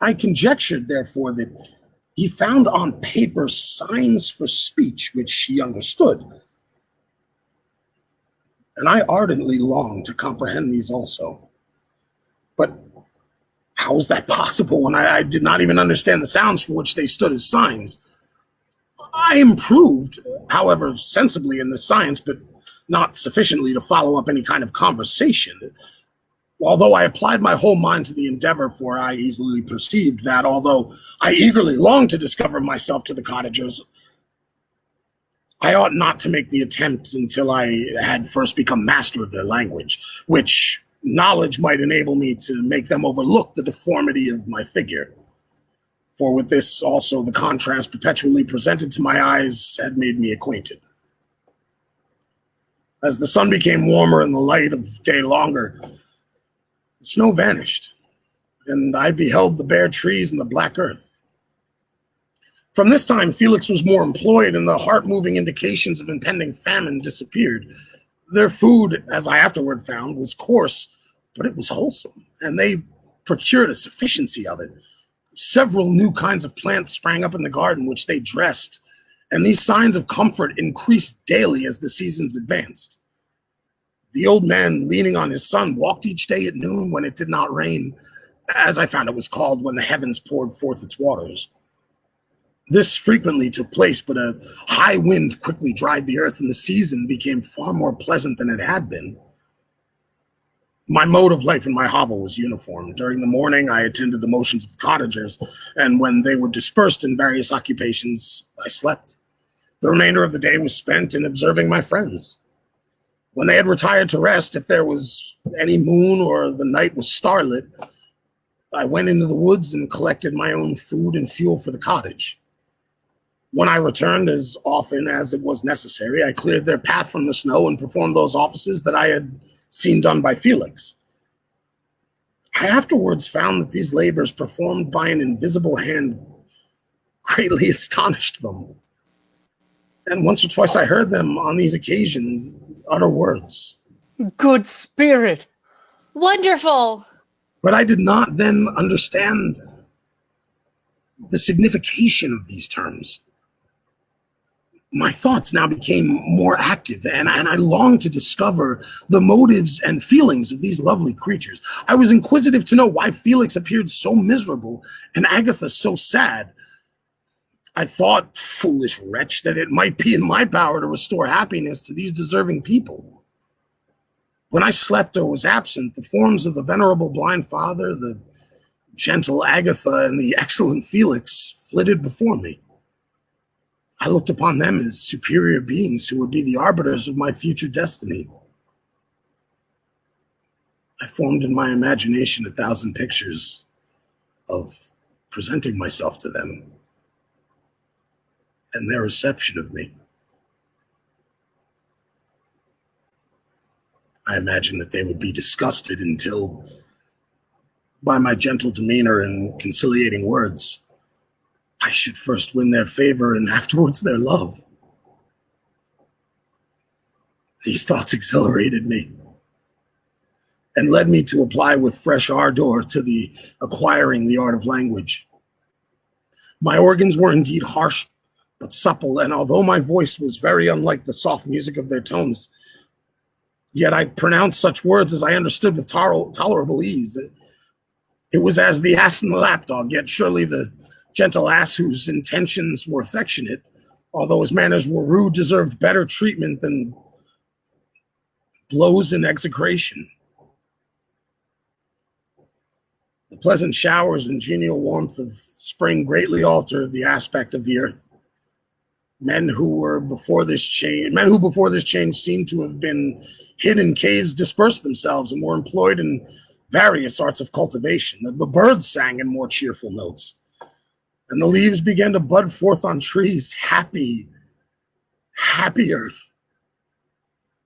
I conjectured, therefore, that he found on paper signs for speech which he understood. And I ardently longed to comprehend these also. But how was that possible when I did not even understand the sounds for which they stood as signs? I improved, however, sensibly in the science, but not sufficiently to follow up any kind of conversation. Although I applied my whole mind to the endeavor, for I easily perceived that, although I eagerly longed to discover myself to the cottagers, I ought not to make the attempt until I had first become master of their language, which knowledge might enable me to make them overlook the deformity of my figure. For with this also the contrast perpetually presented to my eyes had made me acquainted. As the sun became warmer and the light of day longer, the snow vanished, and I beheld the bare trees and the black earth. From this time, Felix was more employed, and the heart-moving indications of impending famine disappeared. Their food, as I afterward found, was coarse, but it was wholesome, and they procured a sufficiency of it. Several new kinds of plants sprang up in the garden, which they dressed, and these signs of comfort increased daily as the seasons advanced. The old man, leaning on his son, walked each day at noon when it did not rain, as I found it was called when the heavens poured forth its waters. This frequently took place, but a high wind quickly dried the earth, and the season became far more pleasant than it had been. My mode of life in my hovel was uniform. During the morning, I attended the motions of the cottagers, and when they were dispersed in various occupations, I slept. The remainder of the day was spent in observing my friends. When they had retired to rest, if there was any moon or the night was starlit, I went into the woods and collected my own food and fuel for the cottage. When I returned, as often as it was necessary, I cleared their path from the snow and performed those offices that I had seen done by Felix. I afterwards found that these labors performed by an invisible hand greatly astonished them. And once or twice I heard them on these occasions utter words. Good spirit! Wonderful! But I did not then understand the signification of these terms. My thoughts now became more active, and I longed to discover the motives and feelings of these lovely creatures. I was inquisitive to know why Felix appeared so miserable and Agatha so sad. I thought, foolish wretch, that it might be in my power to restore happiness to these deserving people. When I slept or was absent, the forms of the venerable blind father, the gentle Agatha, and the excellent Felix flitted before me. I looked upon them as superior beings who would be the arbiters of my future destiny. I formed in my imagination 1,000 pictures of presenting myself to them and their reception of me. I imagined that they would be disgusted until, by my gentle demeanor and conciliating words, I should first win their favor and afterwards their love. These thoughts exhilarated me, and led me to apply with fresh ardor to the acquiring the art of language. My organs were indeed harsh but supple, and although my voice was very unlike the soft music of their tones, yet I pronounced such words as I understood with tolerable ease. It was as the ass and the lapdog, yet surely the gentle ass whose intentions were affectionate, although his manners were rude, deserved better treatment than blows and execration. The pleasant showers and genial warmth of spring greatly altered the aspect of the earth. Men who before this change seemed to have been hid in caves dispersed themselves and were employed in various arts of cultivation. The birds sang in more cheerful notes, and the leaves began to bud forth on trees. Happy, happy earth,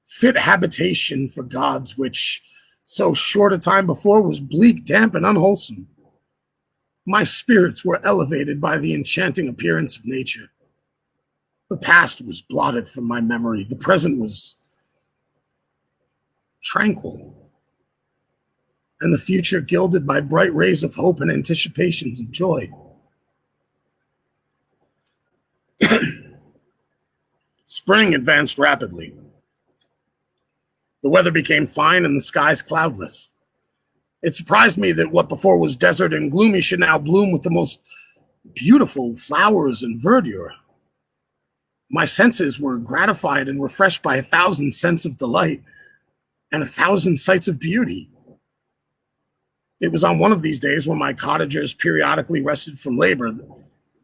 fit habitation for gods, which so short a time before was bleak, damp, and unwholesome. My spirits were elevated by the enchanting appearance of nature. The past was blotted from my memory. The present was tranquil, and the future gilded by bright rays of hope and anticipations of joy. Spring advanced rapidly. The weather became fine and the skies cloudless. It surprised me that what before was desert and gloomy should now bloom with the most beautiful flowers and verdure. My senses were gratified and refreshed by 1,000 scents of delight and 1,000 sights of beauty. It was on one of these days when my cottagers periodically rested from labor.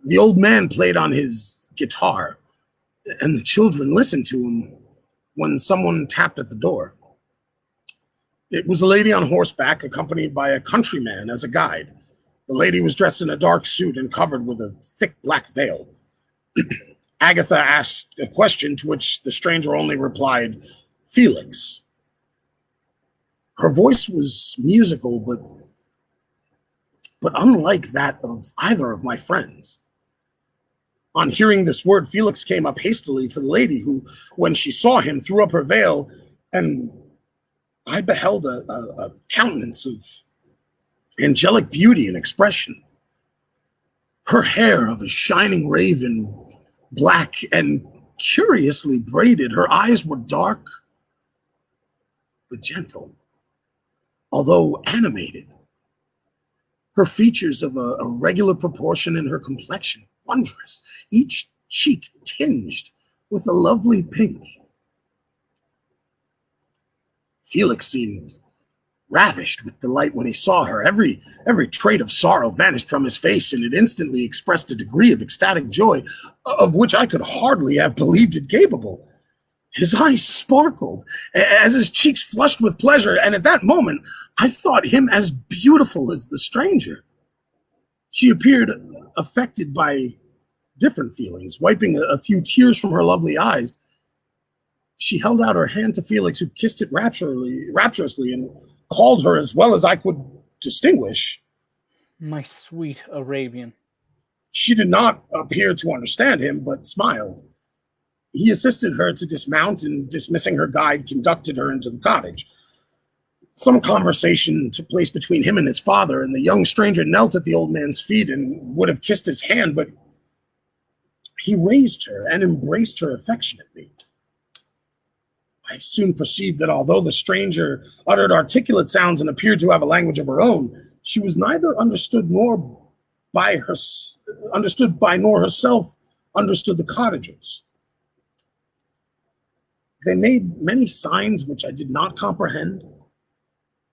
The old man played on his guitar, and the children listened to him when someone tapped at the door. It was a lady on horseback, accompanied by a countryman as a guide. The lady was dressed in a dark suit and covered with a thick black veil. Agatha asked a question to which the stranger only replied, "Felix." Her voice was musical, but unlike that of either of my friends. On hearing this word, Felix came up hastily to the lady, who, when she saw him, threw up her veil, and I beheld a countenance of angelic beauty and expression. Her hair of a shining raven, black and curiously braided. Her eyes were dark but gentle, although animated. Her features of a regular proportion in her complexion, wondrous, each cheek tinged with a lovely pink. Felix seemed ravished with delight when he saw her. Every trait of sorrow vanished from his face, and it instantly expressed a degree of ecstatic joy of which I could hardly have believed it capable. His eyes sparkled as his cheeks flushed with pleasure, and at that moment I thought him as beautiful as the stranger. She appeared affected by different feelings. Wiping a few tears from her lovely eyes, she held out her hand to Felix, who kissed it rapturously and called her, as well as I could distinguish, My sweet Arabian. She did not appear to understand him, but smiled. He assisted her to dismount and, dismissing her guide, conducted her into the cottage. Some conversation took place between him and his father, and the young stranger knelt at the old man's feet and would have kissed his hand, but he raised her and embraced her affectionately. I soon perceived that although the stranger uttered articulate sounds and appeared to have a language of her own, she was neither understood by nor herself understood the cottagers. They made many signs which I did not comprehend,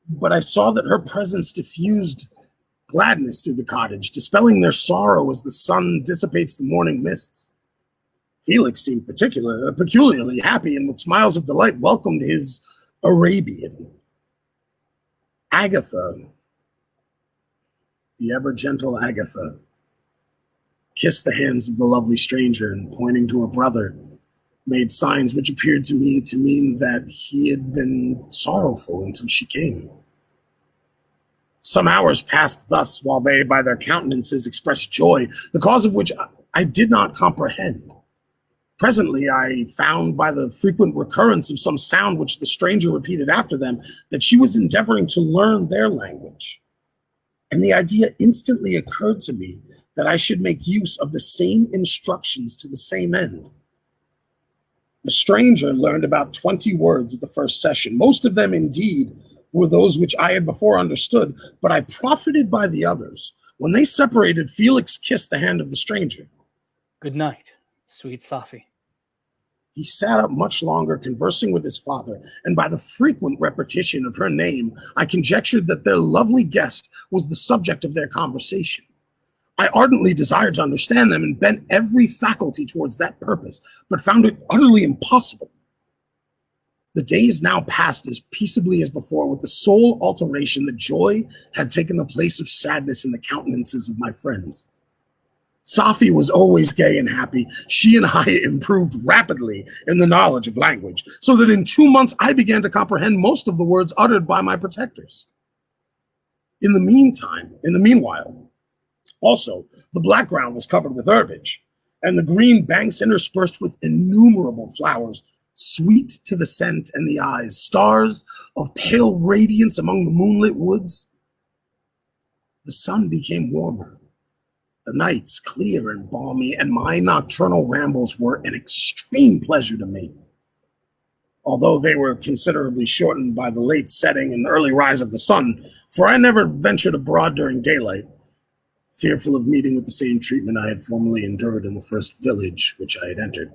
but I saw that her presence diffused gladness through the cottage, dispelling their sorrow as the sun dissipates the morning mists. Felix seemed peculiarly happy, and with smiles of delight welcomed his Arabian. Agatha, the ever-gentle Agatha, kissed the hands of the lovely stranger, and pointing to her brother, made signs which appeared to me to mean that he had been sorrowful until she came. Some hours passed thus, while they, by their countenances, expressed joy, the cause of which I did not comprehend. Presently, I found by the frequent recurrence of some sound which the stranger repeated after them that she was endeavoring to learn their language. And the idea instantly occurred to me that I should make use of the same instructions to the same end. The stranger learned about 20 words at the first session. Most of them, indeed, were those which I had before understood, but I profited by the others. When they separated, Felix kissed the hand of the stranger. Good night, sweet Safi. He sat up much longer, conversing with his father, and by the frequent repetition of her name, I conjectured that their lovely guest was the subject of their conversation. I ardently desired to understand them and bent every faculty towards that purpose, but found it utterly impossible. The days now passed as peaceably as before, with the sole alteration that joy had taken the place of sadness in the countenances of my friends. Safi was always gay and happy. She and I improved rapidly in the knowledge of language, so that in 2 months I began to comprehend most of the words uttered by my protectors. In the meanwhile, also, the black ground was covered with herbage, and the green banks interspersed with innumerable flowers, sweet to the scent and the eyes, stars of pale radiance among the moonlit woods. The sun became warmer, the nights clear and balmy, and my nocturnal rambles were an extreme pleasure to me. Although they were considerably shortened by the late setting and early rise of the sun, for I never ventured abroad during daylight, fearful of meeting with the same treatment I had formerly endured in the first village which I had entered.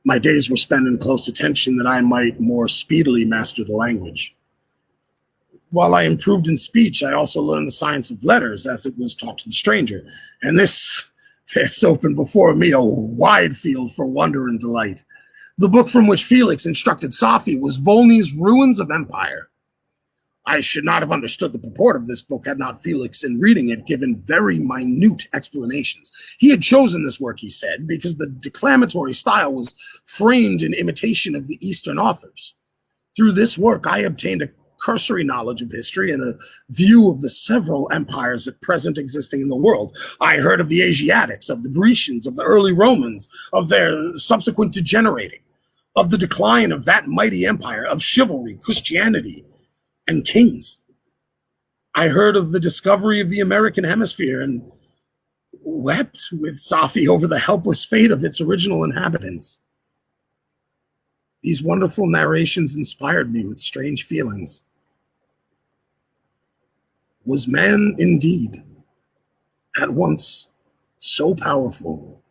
My days were spent in close attention that I might more speedily master the language. While I improved in speech, I also learned the science of letters as it was taught to the stranger, and this opened before me a wide field for wonder and delight. The book from which Felix instructed Safi was Volney's Ruins of Empire. I should not have understood the purport of this book had not Felix, in reading it, given very minute explanations. He had chosen this work, he said, because the declamatory style was framed in imitation of the Eastern authors. Through this work, I obtained a cursory knowledge of history and a view of the several empires at present existing in the world. I heard of the Asiatics, of the Grecians, of the early Romans, of their subsequent degenerating, of the decline of that mighty empire, of chivalry, Christianity, and kings. I heard of the discovery of the American hemisphere and wept with Safi over the helpless fate of its original inhabitants. These wonderful narrations inspired me with strange feelings. Was man indeed at once so powerful,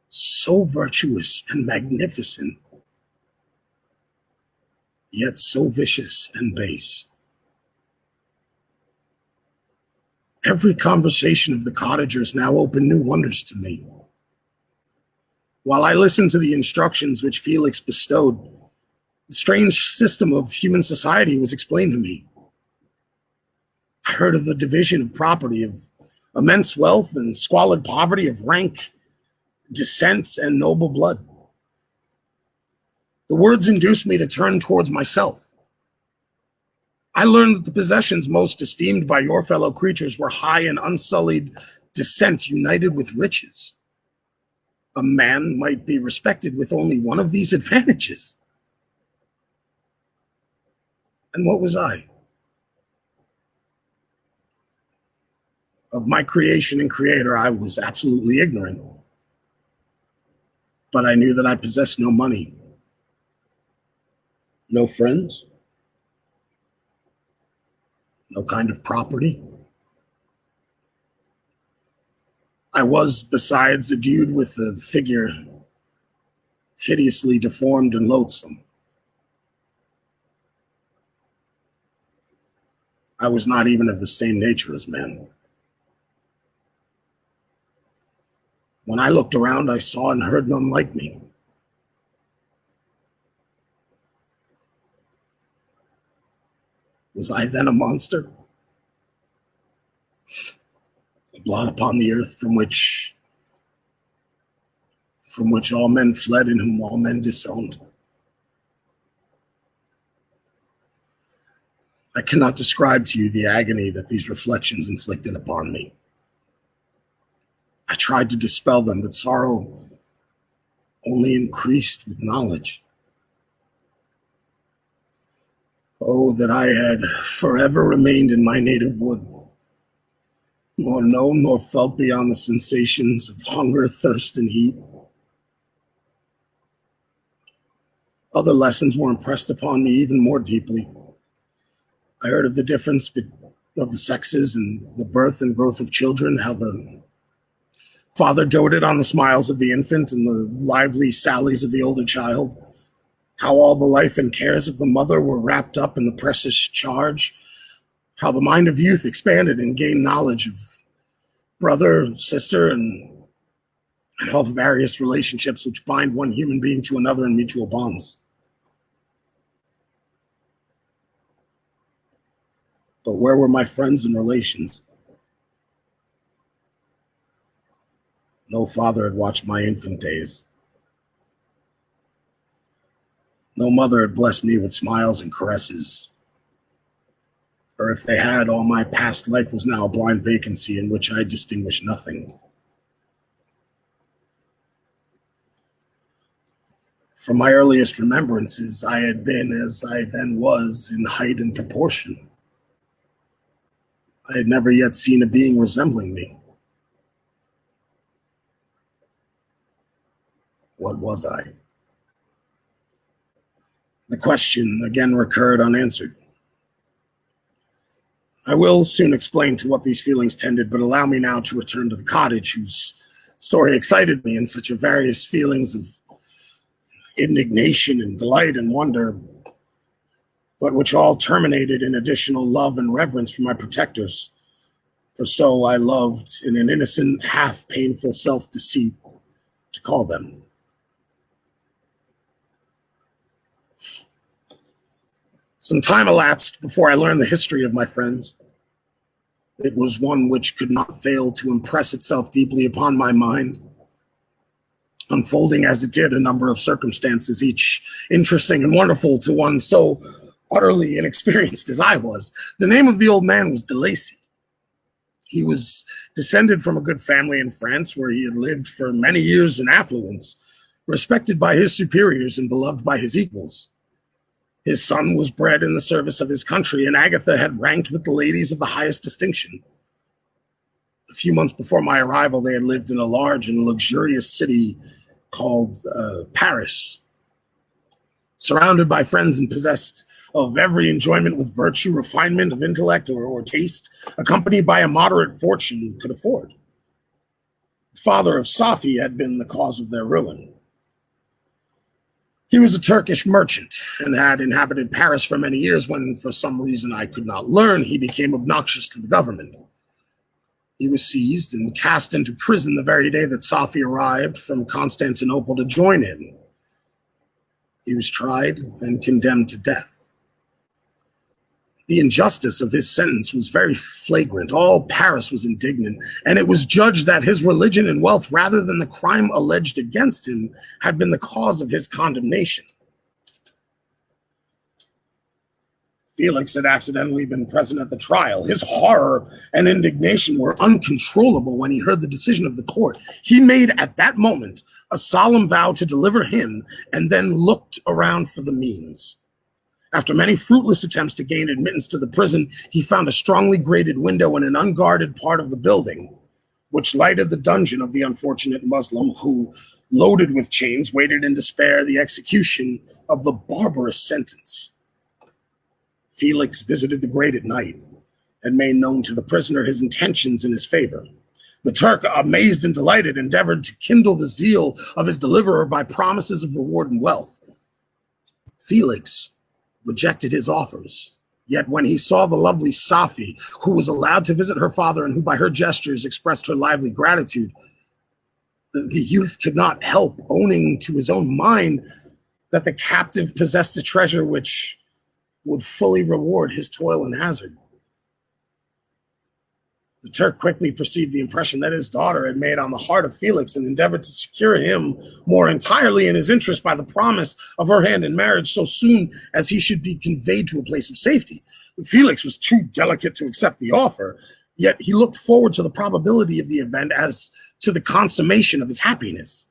so virtuous and magnificent, yet so vicious and base? Every conversation of the cottagers now opened new wonders to me. While I listened to the instructions which Felix bestowed, the strange system of human society was explained to me. I heard of the division of property, of immense wealth and squalid poverty, of rank, descent, and noble blood. The words induced me to turn towards myself. I learned that the possessions most esteemed by your fellow creatures were high and unsullied descent united with riches. A man might be respected with only one of these advantages. And what was I? Of my creation and creator, I was absolutely ignorant. But I knew that I possessed no money, no friends, no kind of property. I was, besides, a dude with a figure hideously deformed and loathsome. I was not even of the same nature as men. When I looked around, I saw and heard none like me. Was I then a monster? A blot upon the earth from which all men fled and whom all men disowned? I cannot describe to you the agony that these reflections inflicted upon me. I tried to dispel them, but sorrow only increased with knowledge. Oh, that I had forever remained in my native wood, nor known nor felt beyond the sensations of hunger, thirst, and heat. Other lessons were impressed upon me even more deeply. I heard of the difference of the sexes and the birth and growth of children, how the father doted on the smiles of the infant and the lively sallies of the older child, how all the life and cares of the mother were wrapped up in the precious charge, how the mind of youth expanded and gained knowledge of brother, sister, and all the various relationships which bind one human being to another in mutual bonds. But where were my friends and relations? No father had watched my infant days. No mother had blessed me with smiles and caresses. Or if they had, all my past life was now a blind vacancy in which I distinguished nothing. From my earliest remembrances, I had been as I then was in height and proportion. I had never yet seen a being resembling me. What was I? The question again recurred unanswered. I will soon explain to what these feelings tended, but allow me now to return to the cottage, whose story excited me in such a various feelings of indignation and delight and wonder, but which all terminated in additional love and reverence for my protectors. For so I loved, in an innocent, half-painful self-deceit, to call them. Some time elapsed before I learned the history of my friends. It was one which could not fail to impress itself deeply upon my mind, unfolding as it did a number of circumstances, each interesting and wonderful to one so utterly inexperienced as I was. The name of the old man was de Lacy. He was descended from a good family in France, where he had lived for many years in affluence, respected by his superiors and beloved by his equals. His son was bred in the service of his country, and Agatha had ranked with the ladies of the highest distinction. A few months before my arrival, they had lived in a large and luxurious city called Paris, surrounded by friends and possessed of every enjoyment with virtue, refinement of intellect, or taste, accompanied by a moderate fortune could afford. The father of Safi had been the cause of their ruin. He was a Turkish merchant and had inhabited Paris for many years when, for some reason I could not learn, he became obnoxious to the government. He was seized and cast into prison the very day that Safi arrived from Constantinople to join him. He was tried and condemned to death. The injustice of his sentence was very flagrant. All Paris was indignant, and it was judged that his religion and wealth, rather than the crime alleged against him, had been the cause of his condemnation. Felix had accidentally been present at the trial. His horror and indignation were uncontrollable when he heard the decision of the court. He made at that moment a solemn vow to deliver him, and then looked around for the means. After many fruitless attempts to gain admittance to the prison, he found a strongly grated window in an unguarded part of the building, which lighted the dungeon of the unfortunate Muslim who, loaded with chains, waited in despair the execution of the barbarous sentence. Felix visited the grate at night and made known to the prisoner his intentions in his favor. The Turk, amazed and delighted, endeavored to kindle the zeal of his deliverer by promises of reward and wealth. Felix rejected his offers. Yet when he saw the lovely Safi, who was allowed to visit her father and who by her gestures expressed her lively gratitude, the youth could not help owning to his own mind that the captive possessed a treasure which would fully reward his toil and hazard. The Turk quickly perceived the impression that his daughter had made on the heart of Felix and endeavored to secure him more entirely in his interest by the promise of her hand in marriage so soon as he should be conveyed to a place of safety. Felix was too delicate to accept the offer, Yet he looked forward to the probability of the event as to the consummation of his happiness.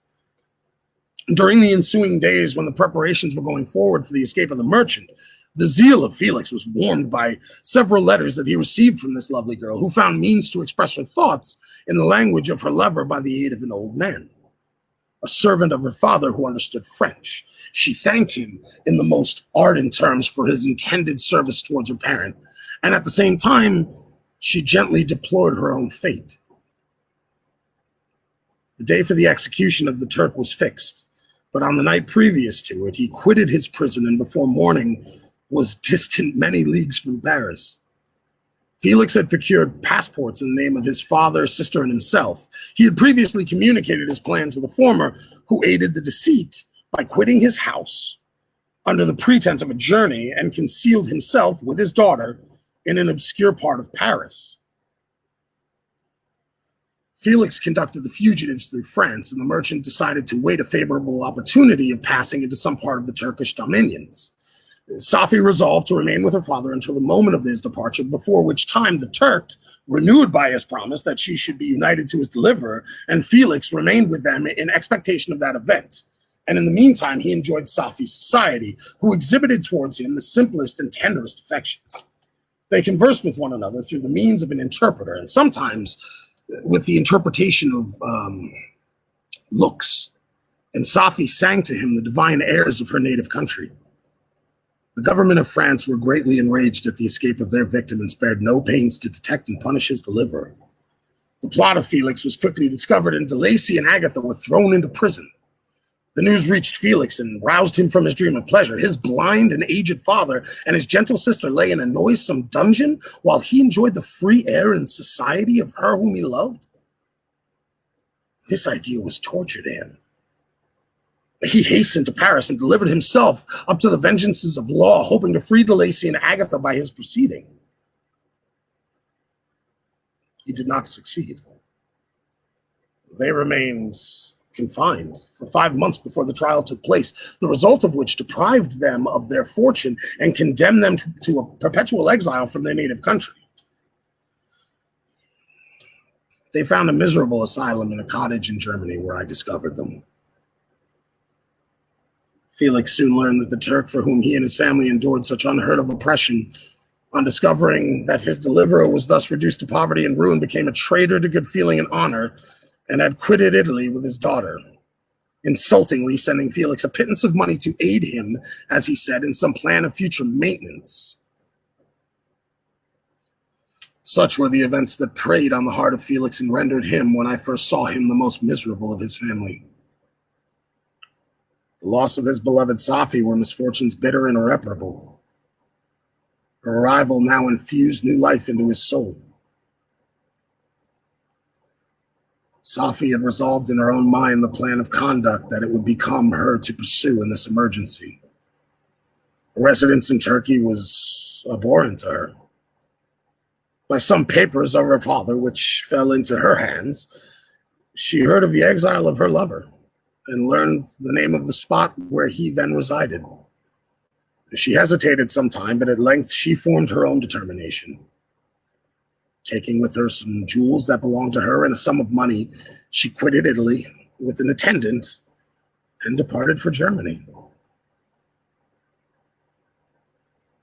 During the ensuing days, when the preparations were going forward for the escape of the merchant, the zeal of Felix was warmed by several letters that he received from this lovely girl, who found means to express her thoughts in the language of her lover by the aid of an old man, a servant of her father who understood French. She thanked him in the most ardent terms for his intended service towards her parent, and at the same time, she gently deplored her own fate. The day for the execution of the Turk was fixed, but on the night previous to it, he quitted his prison and before morning was distant many leagues from Paris. Felix had procured passports in the name of his father, sister, and himself. He had previously communicated his plan to the former, who aided the deceit by quitting his house under the pretense of a journey and concealed himself with his daughter in an obscure part of Paris. Felix conducted the fugitives through France, and the merchant decided to wait a favorable opportunity of passing into some part of the Turkish dominions. Safi resolved to remain with her father until the moment of his departure, before which time the Turk, renewed by his promise that she should be united to his deliverer, and Felix remained with them in expectation of that event. And in the meantime, he enjoyed Safi's society, who exhibited towards him the simplest and tenderest affections. They conversed with one another through the means of an interpreter, and sometimes with the interpretation of looks, and Safi sang to him the divine airs of her native country. The government of France were greatly enraged at the escape of their victim and spared no pains to detect and punish his deliverer. The plot of Felix was quickly discovered, and De Lacy and Agatha were thrown into prison. The news reached Felix and roused him from his dream of pleasure. His blind and aged father and his gentle sister lay in a noisome dungeon while he enjoyed the free air and society of her whom he loved. This idea was torture to him. He hastened to Paris and delivered himself up to the vengeances of law, hoping to free De Lacy and Agatha by his proceeding. He did not succeed. They remained confined for 5 months before the trial took place, the result of which deprived them of their fortune and condemned them to a perpetual exile from their native country. They found a miserable asylum in a cottage in Germany where I discovered them. Felix soon learned that the Turk, for whom he and his family endured such unheard of oppression, on discovering that his deliverer was thus reduced to poverty and ruin, became a traitor to good feeling and honor, and had quitted Italy with his daughter, insultingly sending Felix a pittance of money to aid him, as he said, in some plan of future maintenance. Such were the events that preyed on the heart of Felix and rendered him, when I first saw him, the most miserable of his family. The loss of his beloved Safi were misfortunes bitter and irreparable. Her arrival now infused new life into his soul. Safi had resolved in her own mind the plan of conduct that it would become her to pursue in this emergency. A residence in Turkey was abhorrent to her. By some papers of her father, which fell into her hands, she heard of the exile of her lover and learned the name of the spot where he then resided. She hesitated some time, but at length she formed her own determination. Taking with her some jewels that belonged to her and a sum of money, she quitted Italy with an attendant and departed for Germany.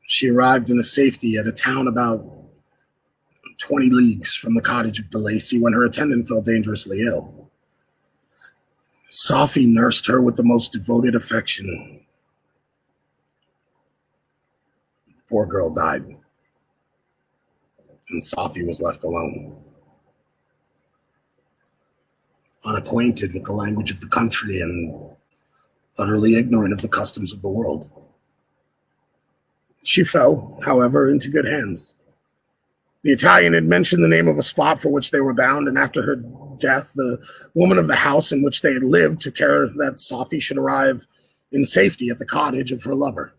She arrived in safety at a town about 20 leagues from the cottage of De Lacy when her attendant fell dangerously ill. Safi nursed her with the most devoted affection. The poor girl died, and Safi was left alone, unacquainted with the language of the country and utterly ignorant of the customs of the world. She fell, however, into good hands. The Italian had mentioned the name of a spot for which they were bound, and after her death, the woman of the house in which they had lived took care that Safi should arrive in safety at the cottage of her lover.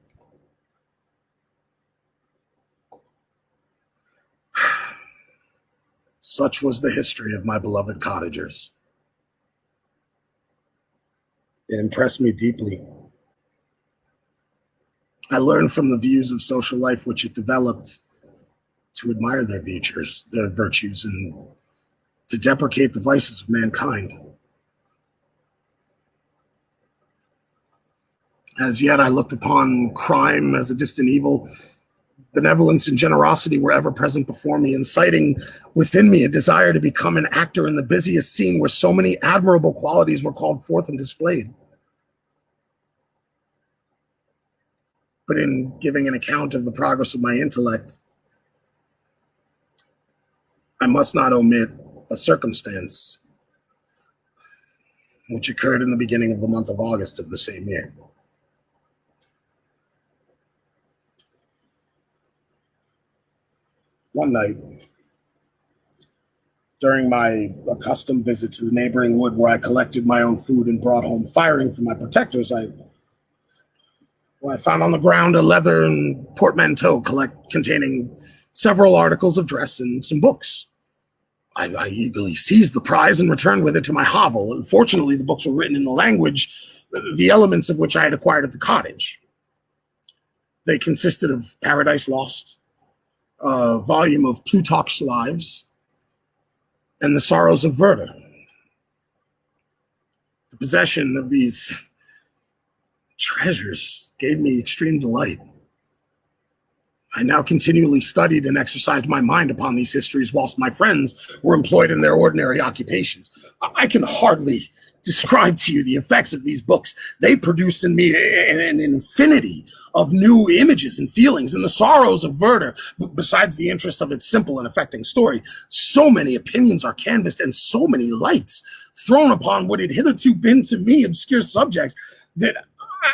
Such was the history of my beloved cottagers. It impressed me deeply. I learned from the views of social life which it developed to admire their virtues, and to deprecate the vices of mankind. As yet, I looked upon crime as a distant evil. Benevolence and generosity were ever present before me, inciting within me a desire to become an actor in the busiest scene where so many admirable qualities were called forth and displayed. But in giving an account of the progress of my intellect, I must not omit a circumstance which occurred in the beginning of the month of August of the same year. One night, during my accustomed visit to the neighboring wood where I collected my own food and brought home firing for my protectors, I found on the ground a leathern portmanteau containing several articles of dress and some books. I eagerly seized the prize and returned with it to my hovel. Unfortunately, the books were written in the language, the elements of which I had acquired at the cottage. They consisted of Paradise Lost, a volume of Plutarch's Lives, and the Sorrows of Werther. The possession of these treasures gave me extreme delight. I now continually studied and exercised my mind upon these histories whilst my friends were employed in their ordinary occupations. I can hardly describe to you the effects of these books. They produced in me an infinity of new images and feelings. And the Sorrows of Werther, besides the interest of its simple and affecting story, so many opinions are canvassed and so many lights thrown upon what had hitherto been to me obscure subjects that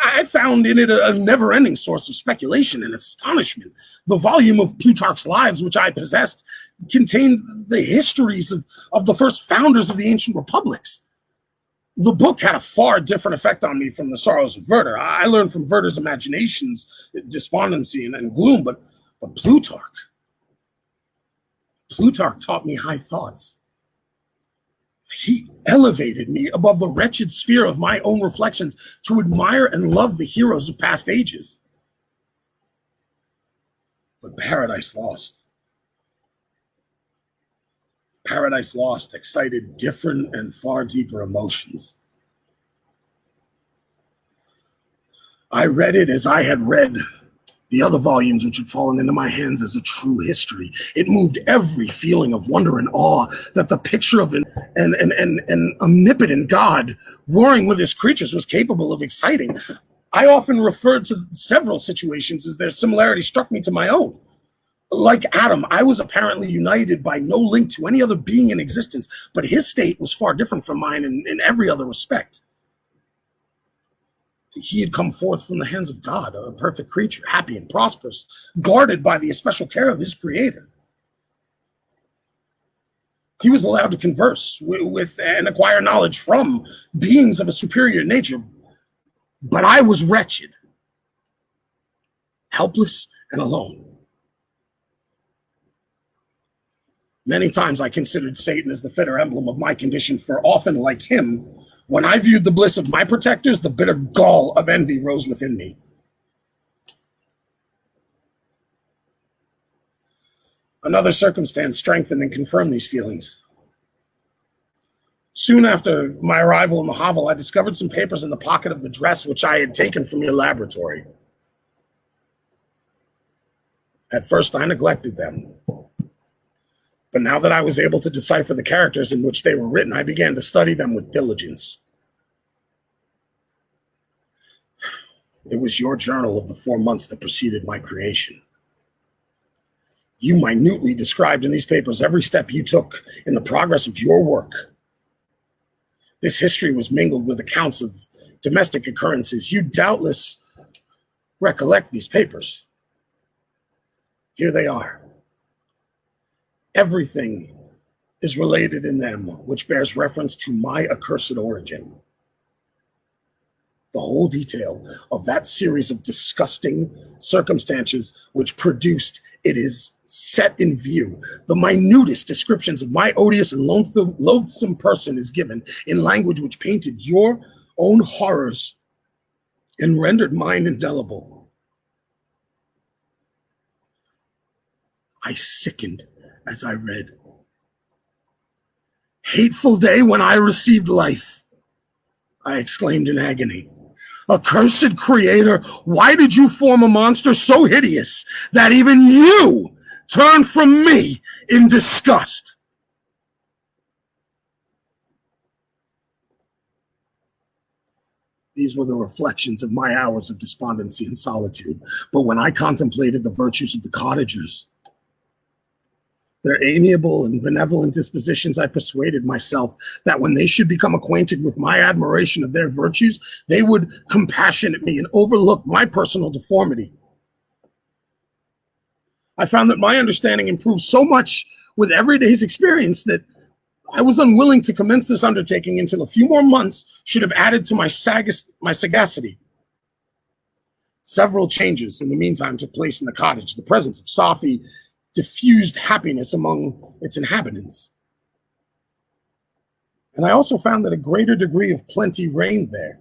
I found in it a never-ending source of speculation and astonishment. The volume of Plutarch's Lives, which I possessed, contained the histories of the first founders of the ancient republics. The book had a far different effect on me from the Sorrows of Werther. I learned from Werther's imaginations, despondency, and gloom, but Plutarch taught me high thoughts. He elevated me above the wretched sphere of my own reflections to admire and love the heroes of past ages. But Paradise Lost excited different and far deeper emotions. I read it as I had read the other volumes which had fallen into my hands as a true history. It moved every feeling of wonder and awe that the picture of an omnipotent God warring with his creatures was capable of exciting. I often referred to several situations as their similarity struck me to my own. Like Adam, I was apparently united by no link to any other being in existence, but his state was far different from mine in every other respect. He had come forth from the hands of God, a perfect creature, happy and prosperous, guarded by the especial care of his creator. He was allowed to converse with and acquire knowledge from beings of a superior nature, but I was wretched, helpless, and alone. Many times I considered Satan as the fitter emblem of my condition, for often, like him, when I viewed the bliss of my protectors, the bitter gall of envy rose within me. Another circumstance strengthened and confirmed these feelings. Soon after my arrival in the hovel, I discovered some papers in the pocket of the dress which I had taken from your laboratory. At first, I neglected them. But now that I was able to decipher the characters in which they were written, I began to study them with diligence. It was your journal of the 4 months that preceded my creation. You minutely described in these papers every step you took in the progress of your work. This history was mingled with accounts of domestic occurrences. You doubtless recollect these papers. Here they are. Everything is related in them which bears reference to my accursed origin. The whole detail of that series of disgusting circumstances which produced it is set in view. The minutest descriptions of my odious and loathsome person is given in language which painted your own horrors and rendered mine indelible. I sickened as I read. "Hateful day when I received life," I exclaimed in agony. "Accursed creator, why did you form a monster so hideous that even you turn from me in disgust?" These were the reflections of my hours of despondency and solitude. But when I contemplated the virtues of the cottagers, their amiable and benevolent dispositions, I persuaded myself that when they should become acquainted with my admiration of their virtues, they would compassionate me and overlook my personal deformity. I found that my understanding improved so much with every day's experience that I was unwilling to commence this undertaking until a few more months should have added to my sagacity. Several changes in the meantime took place in the cottage. The presence of Safi diffused happiness among its inhabitants. And I also found that a greater degree of plenty reigned there.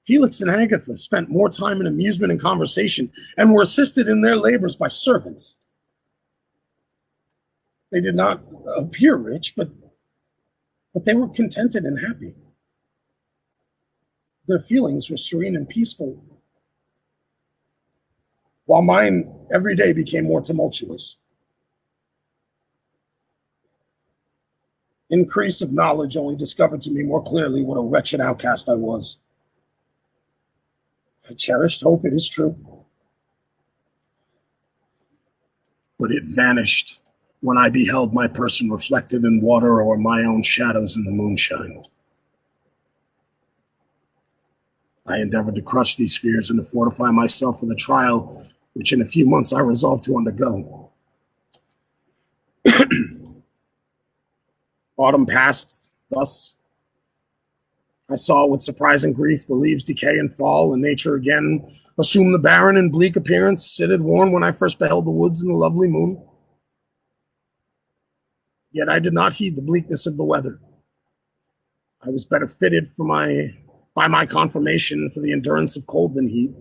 Felix and Agatha spent more time in amusement and conversation and were assisted in their labors by servants. They did not appear rich, but they were contented and happy. Their feelings were serene and peaceful, while mine every day became more tumultuous. Increase of knowledge only discovered to me more clearly what a wretched outcast I was. I cherished hope, it is true, but it vanished when I beheld my person reflected in water or my own shadows in the moonshine. I endeavored to crush these fears and to fortify myself for the trial which in a few months I resolved to undergo. Autumn passed thus. I saw with surprising grief the leaves decay and fall, and nature again assumed the barren and bleak appearance it had worn when I first beheld the woods in the lovely moon. Yet I did not heed the bleakness of the weather. I was better fitted by my conformation for the endurance of cold than heat.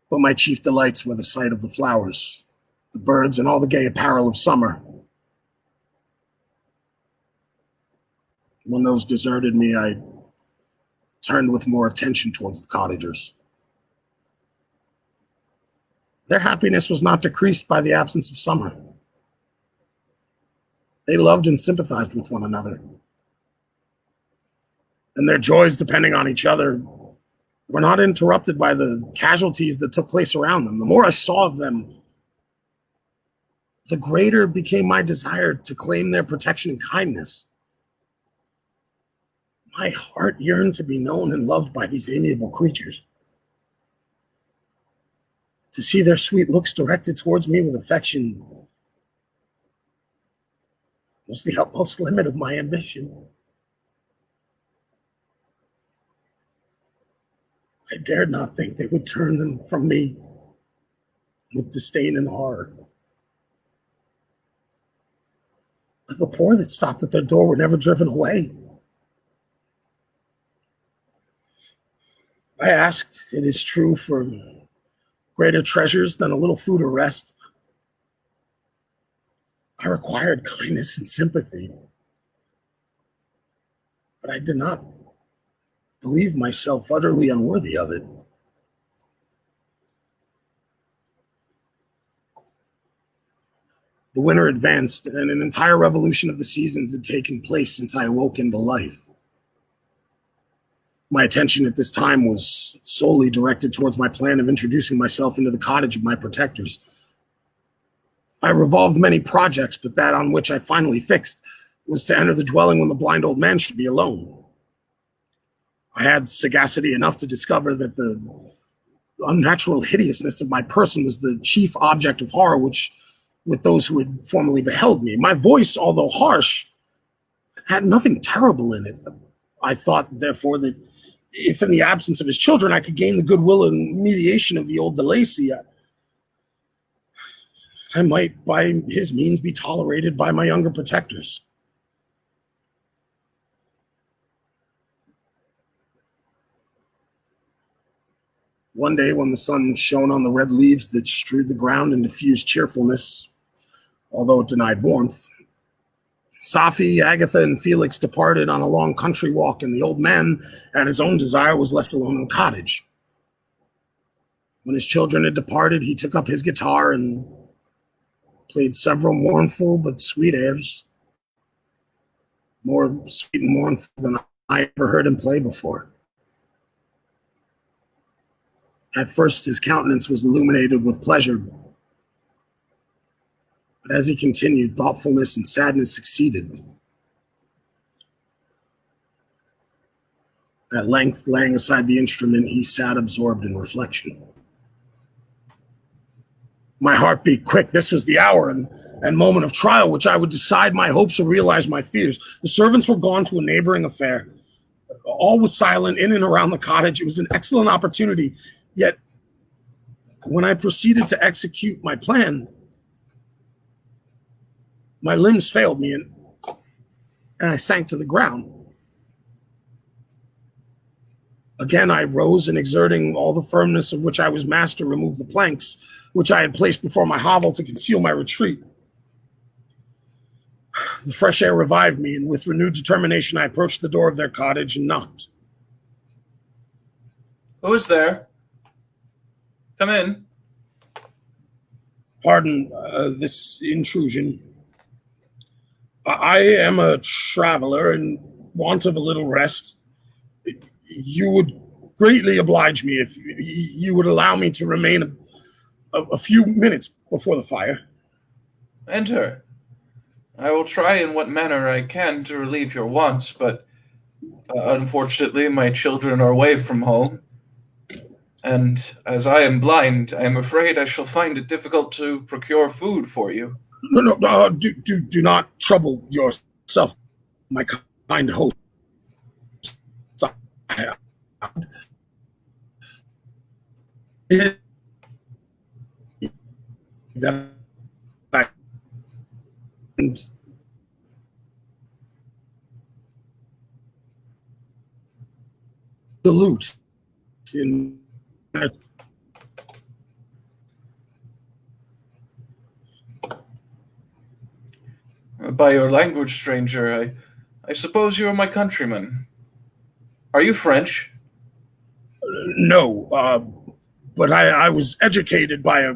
But my chief delights were the sight of the flowers, the birds, and all the gay apparel of summer. When those deserted me, I turned with more attention towards the cottagers. Their happiness was not decreased by the absence of summer. They loved and sympathized with one another, and their joys, depending on each other, were not interrupted by the casualties that took place around them. The more I saw of them, the greater became my desire to claim their protection and kindness. My heart yearned to be known and loved by these amiable creatures. To see their sweet looks directed towards me with affection was the utmost limit of my ambition. I dared not think they would turn them from me with disdain and horror. The poor that stopped at their door were never driven away. I asked, it is true, for greater treasures than a little food or rest. I required kindness and sympathy, but I did not believe myself utterly unworthy of it. The winter advanced, and an entire revolution of the seasons had taken place since I awoke into life. My attention at this time was solely directed towards my plan of introducing myself into the cottage of my protectors. I revolved many projects, but that on which I finally fixed was to enter the dwelling when the blind old man should be alone. I had sagacity enough to discover that the unnatural hideousness of my person was the chief object of horror with those who had formerly beheld me. My voice, although harsh, had nothing terrible in it. I thought, therefore, that if in the absence of his children I could gain the goodwill and mediation of the old de Lacy, I might by his means be tolerated by my younger protectors. One day when the sun shone on the red leaves that strewed the ground and diffused cheerfulness, although it denied warmth, Safi, Agatha, and Felix departed on a long country walk, and the old man, at his own desire, was left alone in the cottage. When his children had departed, he took up his guitar and played several mournful but sweet airs, more sweet and mournful than I ever heard him play before. At first, his countenance was illuminated with pleasure, but as he continued, thoughtfulness and sadness succeeded. At length, laying aside the instrument, he sat absorbed in reflection. My heart beat quick. This was the hour and moment of trial, which I would decide my hopes or realize my fears. The servants were gone to a neighboring affair. All was silent in and around the cottage. It was an excellent opportunity. Yet, when I proceeded to execute my plan, my limbs failed me, and I sank to the ground. Again, I rose, and exerting all the firmness of which I was master, removed the planks which I had placed before my hovel to conceal my retreat. The fresh air revived me, and with renewed determination, I approached the door of their cottage and knocked. Who is there? Come in. Pardon this intrusion. I am a traveler in want of a little rest. You would greatly oblige me if you would allow me to remain a few minutes before the fire. Enter. I will try in what manner I can to relieve your wants, but unfortunately my children are away from home, and as I am blind, I am afraid I shall find it difficult to procure food for you. No, do not trouble yourself, my kind host. That I salute in By your language, stranger, I suppose you are my countryman. Are you French? No, but I was educated by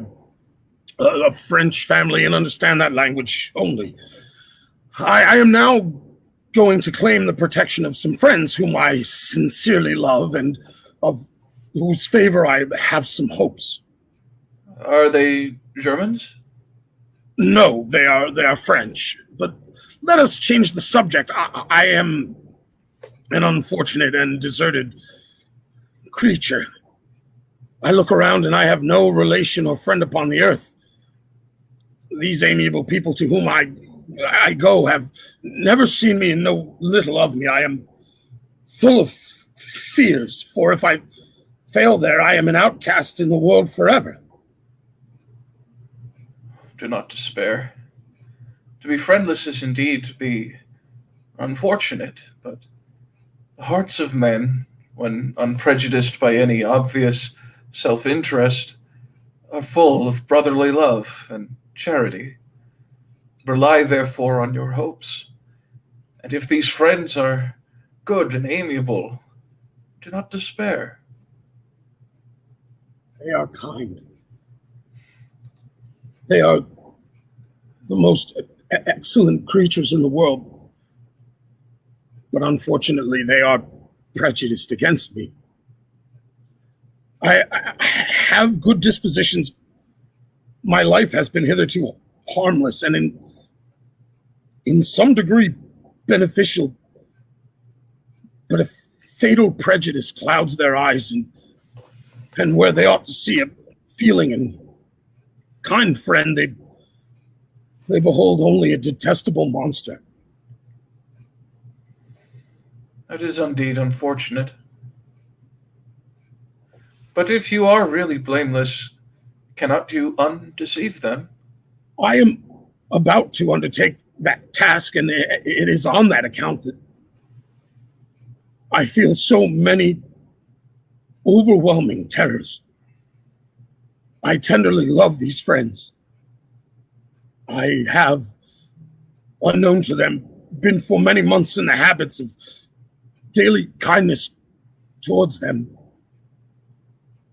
a French family and understand that language only. I am now going to claim the protection of some friends whom I sincerely love and of whose favor I have some hopes. Are they Germans? No, they are French. But let us change the subject. I am an unfortunate and deserted creature. I look around and I have no relation or friend upon the earth. These amiable people to whom I go have never seen me and know little of me. I am full of fears, for if I fail there, I am an outcast in the world forever. Do not despair. To be friendless is indeed to be unfortunate, but the hearts of men, when unprejudiced by any obvious self-interest, are full of brotherly love and charity. Rely therefore on your hopes, and if these friends are good and amiable, do not despair. They are kind. They are the most excellent creatures in the world, but unfortunately they are prejudiced against me. I have good dispositions. My life has been hitherto harmless and in some degree beneficial, but a fatal prejudice clouds their eyes, and where they ought to see a feeling and kind friend, they behold only a detestable monster. That is indeed unfortunate. But if you are really blameless, cannot you undeceive them? I am about to undertake that task, and it is on that account that I feel so many overwhelming terrors. I tenderly love these friends. I have, unknown to them, been for many months in the habits of daily kindness towards them.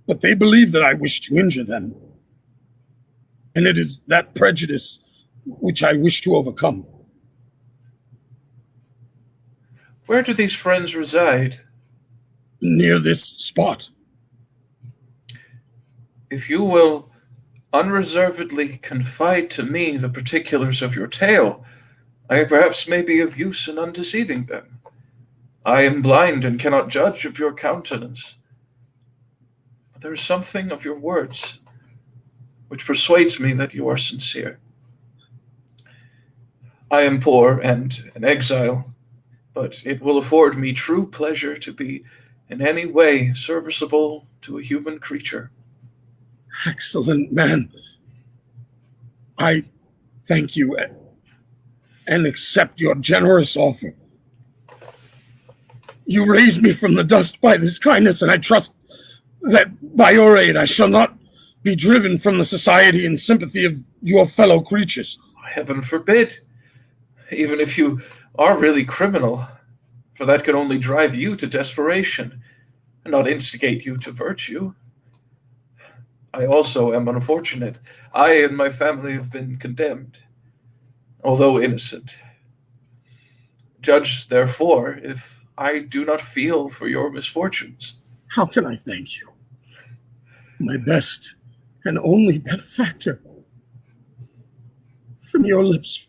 But they believe that I wish to injure them. And it is that prejudice which I wish to overcome. Where do these friends reside? Near this spot. If you will unreservedly confide to me the particulars of your tale, I perhaps may be of use in undeceiving them. I am blind and cannot judge of your countenance. But there is something of your words which persuades me that you are sincere. I am poor and an exile, but it will afford me true pleasure to be in any way serviceable to a human creature. Excellent, man. I thank you and accept your generous offer. You raised me from the dust by this kindness, and I trust that by your aid I shall not be driven from the society and sympathy of your fellow creatures. Heaven forbid. Even if you are really criminal, for that could only drive you to desperation and not instigate you to virtue. I also am unfortunate. I and my family have been condemned, although innocent. Judge, therefore, if I do not feel for your misfortunes. How can I thank you? My best and only benefactor. From your lips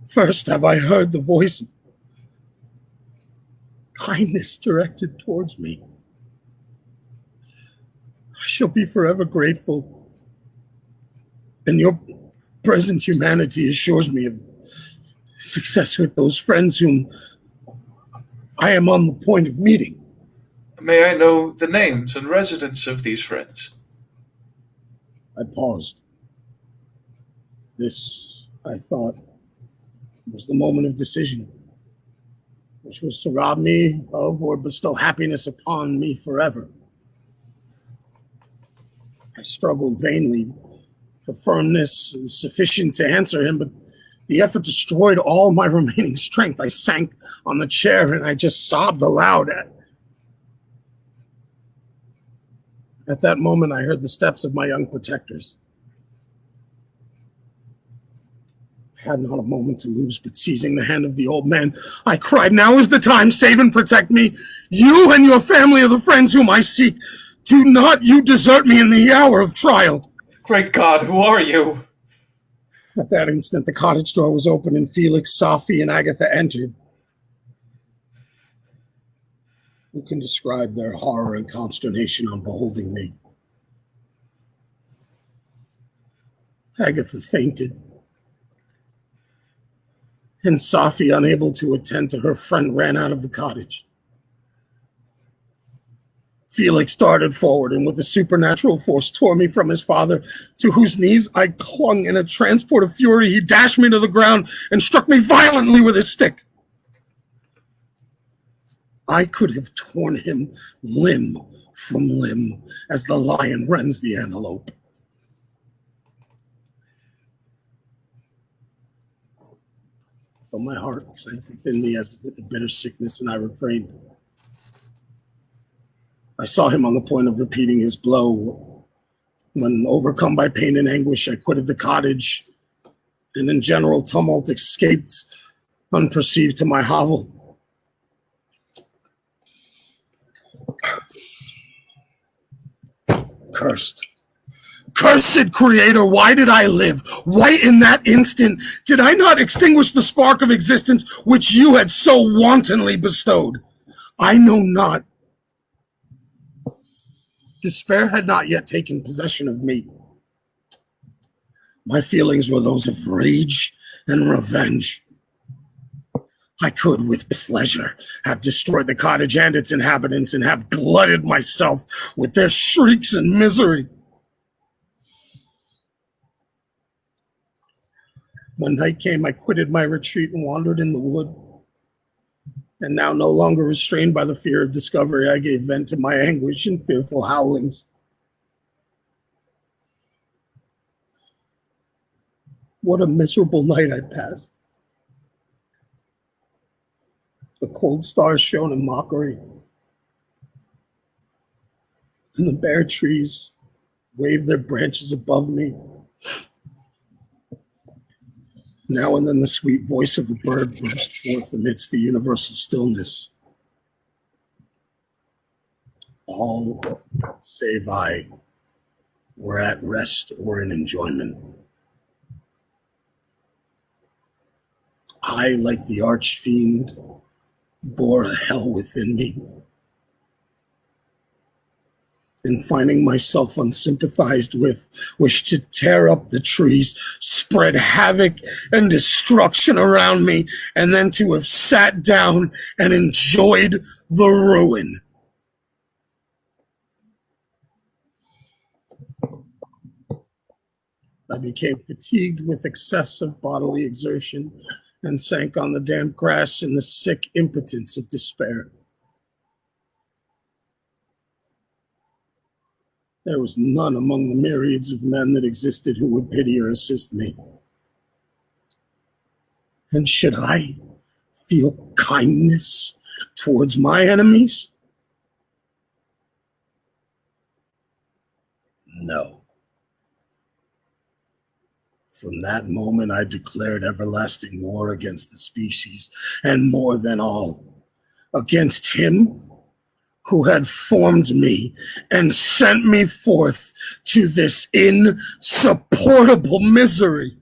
first have I heard the voice of kindness directed towards me. I shall be forever grateful, and your present humanity assures me of success with those friends whom I am on the point of meeting. May I know the names and residence of these friends? I paused. This, I thought, was the moment of decision, which was to rob me of or bestow happiness upon me forever. I struggled vainly for firmness sufficient to answer him, but the effort destroyed all my remaining strength. I sank on the chair and I just sobbed aloud. At that moment, I heard the steps of my young protectors. I had not a moment to lose, but seizing the hand of the old man, I cried, "Now is the time, save and protect me. You and your family are the friends whom I seek. Do not you desert me in the hour of trial." Great God, who are you? At that instant, the cottage door was open and Felix, Safi, and Agatha entered. Who can describe their horror and consternation on beholding me? Agatha fainted, and Safi, unable to attend to her friend, ran out of the cottage. Felix darted forward and with a supernatural force tore me from his father, to whose knees I clung in a transport of fury. He dashed me to the ground and struck me violently with his stick. I could have torn him limb from limb as the lion rends the antelope. But my heart sank within me as with a bitter sickness, and I refrained. I saw him on the point of repeating his blow. When, overcome by pain and anguish, I quitted the cottage and in general tumult escaped unperceived to my hovel. Cursed creator, why did I live? Why in that instant did I not extinguish the spark of existence which you had so wantonly bestowed? I know not. Despair had not yet taken possession of me. My feelings were those of rage and revenge. I could, with pleasure, have destroyed the cottage and its inhabitants and have glutted myself with their shrieks and misery. When night came, I quitted my retreat and wandered in the wood. And now, no longer restrained by the fear of discovery, I gave vent to my anguish in fearful howlings. What a miserable night I passed. The cold stars shone in mockery, and the bare trees waved their branches above me. Now and then the sweet voice of a bird burst forth amidst the universal stillness. All, save I, were at rest or in enjoyment. I, like the archfiend, bore a hell within me. And finding myself unsympathized with, wished to tear up the trees, spread havoc and destruction around me, and then to have sat down and enjoyed the ruin. I became fatigued with excessive bodily exertion and sank on the damp grass in the sick impotence of despair. There was none among the myriads of men that existed who would pity or assist me. And should I feel kindness towards my enemies? No. From that moment, I declared everlasting war against the species, and more than all, against him who had formed me and sent me forth to this insupportable misery.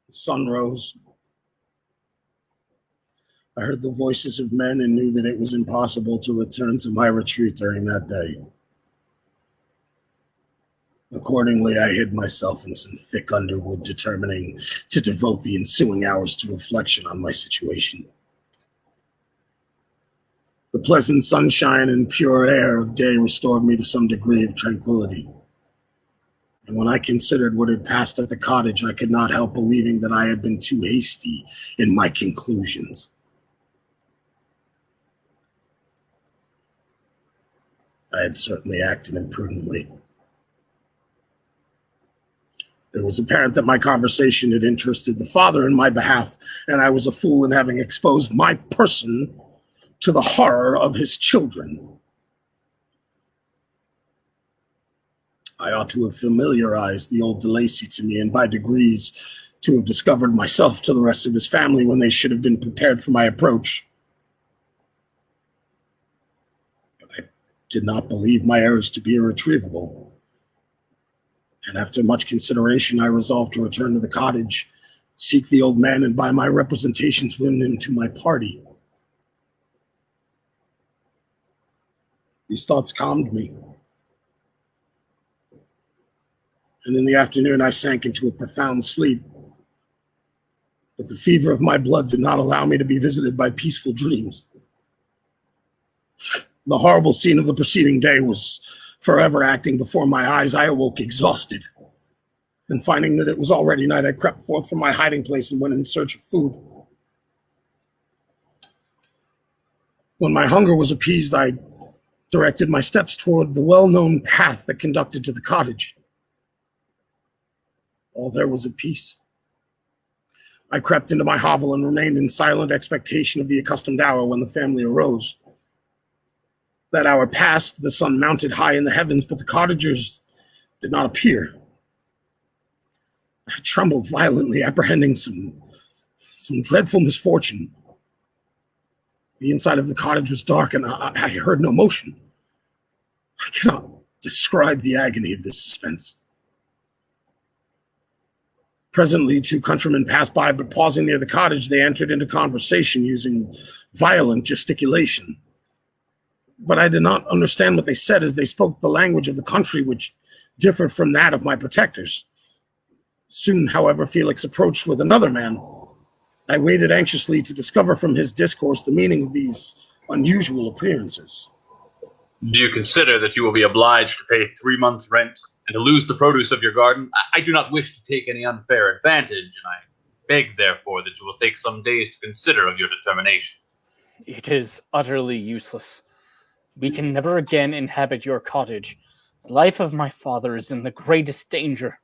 The sun rose. I heard the voices of men and knew that it was impossible to return to my retreat during that day. Accordingly, I hid myself in some thick underwood, determining to devote the ensuing hours to reflection on my situation. The pleasant sunshine and pure air of day restored me to some degree of tranquility. And when I considered what had passed at the cottage, I could not help believing that I had been too hasty in my conclusions. I had certainly acted imprudently. It was apparent that my conversation had interested the father in my behalf, and I was a fool in having exposed my person to the horror of his children. I ought to have familiarized the old DeLacy to me, and by degrees to have discovered myself to the rest of his family when they should have been prepared for my approach. But I did not believe my errors to be irretrievable. And after much consideration, I resolved to return to the cottage, seek the old man, and by my representations win him to my party. These thoughts calmed me. And in the afternoon, I sank into a profound sleep. But the fever of my blood did not allow me to be visited by peaceful dreams. The horrible scene of the preceding day was forever acting before my eyes. I awoke exhausted, and finding that it was already night, I crept forth from my hiding place and went in search of food. When my hunger was appeased, I directed my steps toward the well-known path that conducted to the cottage. All there was at peace. I crept into my hovel and remained in silent expectation of the accustomed hour when the family arose. That hour passed, the sun mounted high in the heavens, but the cottagers did not appear. I trembled violently, apprehending some dreadful misfortune. The inside of the cottage was dark, and I heard no motion. I cannot describe the agony of this suspense. Presently, two countrymen passed by, but pausing near the cottage, they entered into conversation using violent gesticulation. But I did not understand what they said, as they spoke the language of the country, which differed from that of my protectors. Soon, however, Felix approached with another man. I waited anxiously to discover from his discourse the meaning of these unusual appearances. Do you consider that you will be obliged to pay 3 months' rent and to lose the produce of your garden? I do not wish to take any unfair advantage, and I beg, therefore, that you will take some days to consider of your determination. It is utterly useless. We can never again inhabit your cottage, The life of my father is in the greatest danger,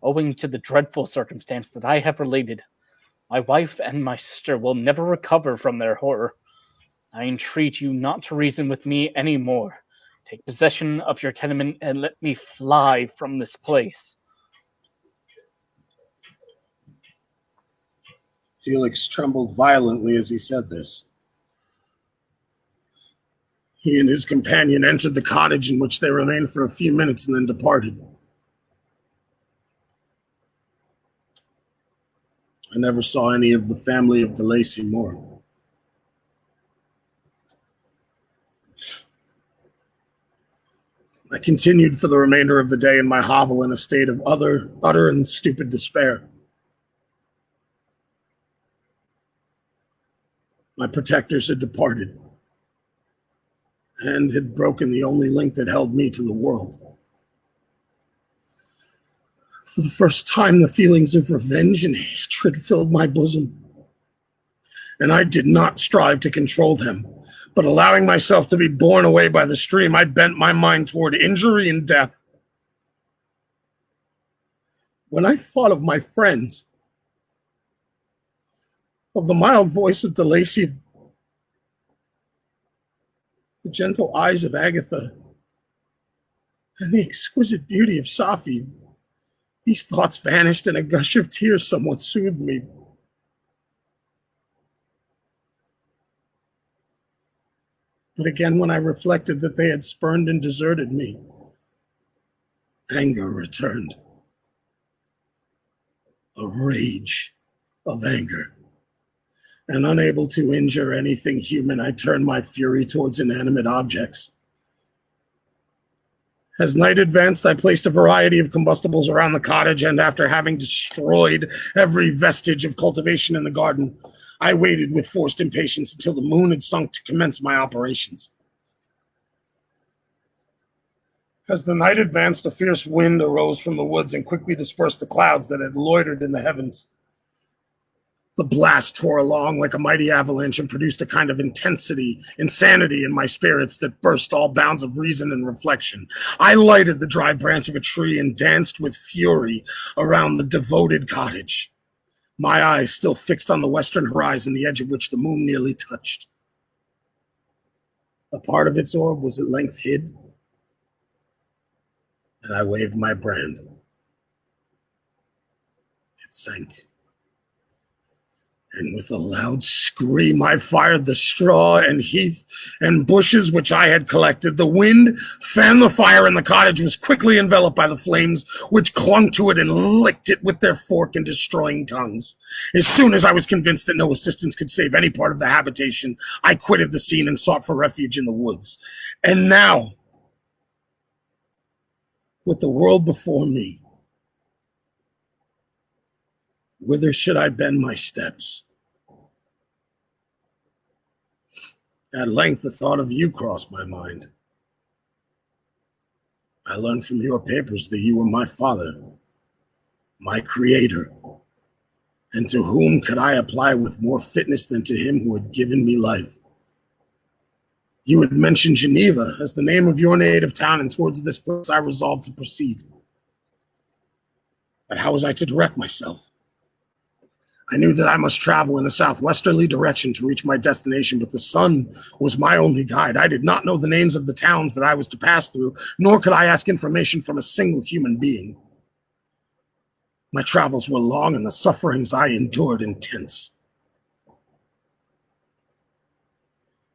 owing to the dreadful circumstance that I have related. My wife and my sister will never recover from their horror. I entreat you not to reason with me any more. Take possession of your tenement and let me fly from this place. Felix trembled violently as he said this. He and his companion entered the cottage, in which they remained for a few minutes and then departed. I never saw any of the family of DeLacy more. I continued for the remainder of the day in my hovel in a state of utter and stupid despair. My protectors had departed and had broken the only link that held me to the world. For the first time, the feelings of revenge and hatred filled my bosom, and I did not strive to control them, but allowing myself to be borne away by the stream, I bent my mind toward injury and death. When I thought of my friends, of the mild voice of DeLacy, the gentle eyes of Agatha, and the exquisite beauty of Safi, these thoughts vanished, and a gush of tears somewhat soothed me. But again, when I reflected that they had spurned and deserted me, anger returned. A rage of anger. And unable to injure anything human, I turned my fury towards inanimate objects. As night advanced, I placed a variety of combustibles around the cottage, and after having destroyed every vestige of cultivation in the garden, I waited with forced impatience until the moon had sunk to commence my operations. As the night advanced, a fierce wind arose from the woods and quickly dispersed the clouds that had loitered in the heavens. The blast tore along like a mighty avalanche and produced a kind of insanity in my spirits that burst all bounds of reason and reflection. I lighted the dry branch of a tree and danced with fury around the devoted cottage, my eyes still fixed on the western horizon, the edge of which the moon nearly touched. A part of its orb was at length hid, and I waved my brand. It sank. And with a loud scream, I fired the straw and heath and bushes which I had collected. The wind fanned the fire, and the cottage was quickly enveloped by the flames, which clung to it and licked it with their fork and destroying tongues. As soon as I was convinced that no assistance could save any part of the habitation, I quitted the scene and sought for refuge in the woods. And now, with the world before me, whither should I bend my steps? At length, the thought of you crossed my mind. I learned from your papers that you were my father, my creator, and to whom could I apply with more fitness than to him who had given me life? You had mentioned Geneva as the name of your native town, and towards this place I resolved to proceed. But how was I to direct myself? I knew that I must travel in a southwesterly direction to reach my destination, but the sun was my only guide. I did not know the names of the towns that I was to pass through, nor could I ask information from a single human being. My travels were long, and the sufferings I endured intense.